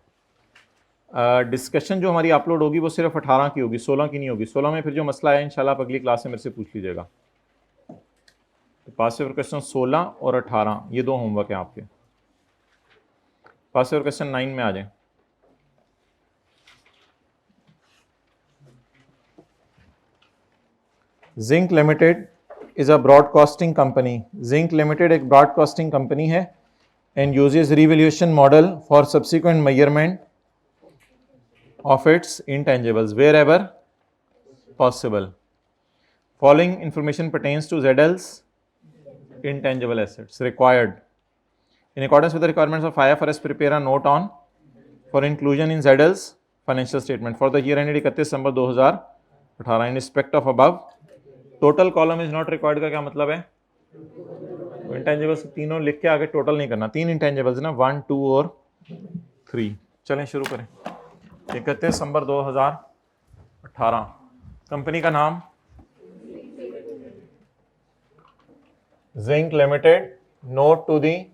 डिस्कशन जो हमारी अपलोड होगी वो सिर्फ 18 की होगी, 16 की नहीं होगी। 16 में फिर जो मसला है इंशाल्लाह आप अगली क्लास में मेरे से पूछ लीजिएगा। तो पास पेपर क्वेश्चन 16 और 18 ये दो होमवर्क है आपके। पास पेपर क्वेश्चन 9 में आ जाए। Zinc limited is a broadcasting company. Zinc limited एक ब्रॉडकास्टिंग कंपनी है and uses revaluation model for subsequent measurement of its intangibles wherever possible. Following information pertains to ZL's intangible assets required. In accordance with the requirements of IFRS, prepare a note on for inclusion in ZL's financial statement for the year ended 31 December 2018 in respect of above. Total column is not required का क्या मतलब है? इंटेंजिबल्स तीनों लिख के आगे टोटल नहीं करना, 3 इंटेंजिबल्स ना 1, 2 और 3। चलें शुरू करें। 31 दिसंबर 2018। कंपनी का नाम zinc limited. Note to the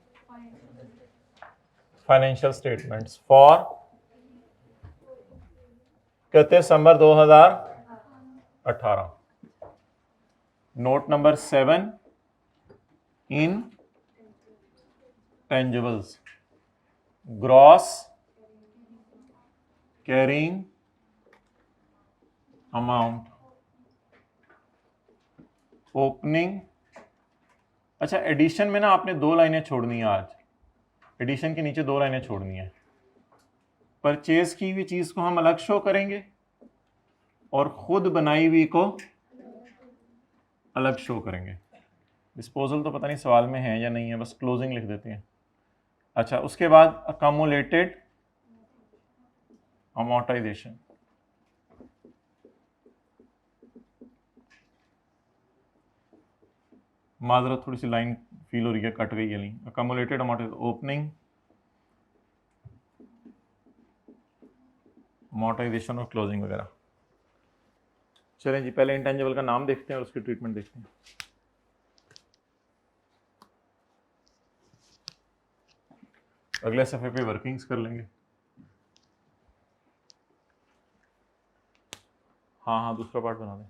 financial statements for 31 December 2018। Note number 7 intangibles gross carrying amount opening. अच्छा, एडिशन में ना आपने 2 लाइनें छोड़नी है आज। एडिशन के नीचे 2 लाइनें छोड़नी है। परचेज की हुई चीज को हम अलग शो करेंगे और खुद बनाई हुई को अलग शो करेंगे। डिस्पोजल तो पता नहीं सवाल में है या नहीं है, बस क्लोजिंग लिख देते हैं। अच्छा, उसके बाद अकमुलेटेड अमोर्टाइजेशन। माजरत थोड़ी सी लाइन फील हो रही है, कट गई है नहीं। अकमुलेटेड अमोर्टाइजेशन, ओपनिंग, अमोर्टाइजेशन और क्लोजिंग वगैरह। चलें जी, पहले इंटेंजिबल का नाम देखते हैं और उसकी ट्रीटमेंट देखते हैं। अगले सफ़े पे वर्किंग्स कर लेंगे। हाँ, दूसरा पार्ट बना दें।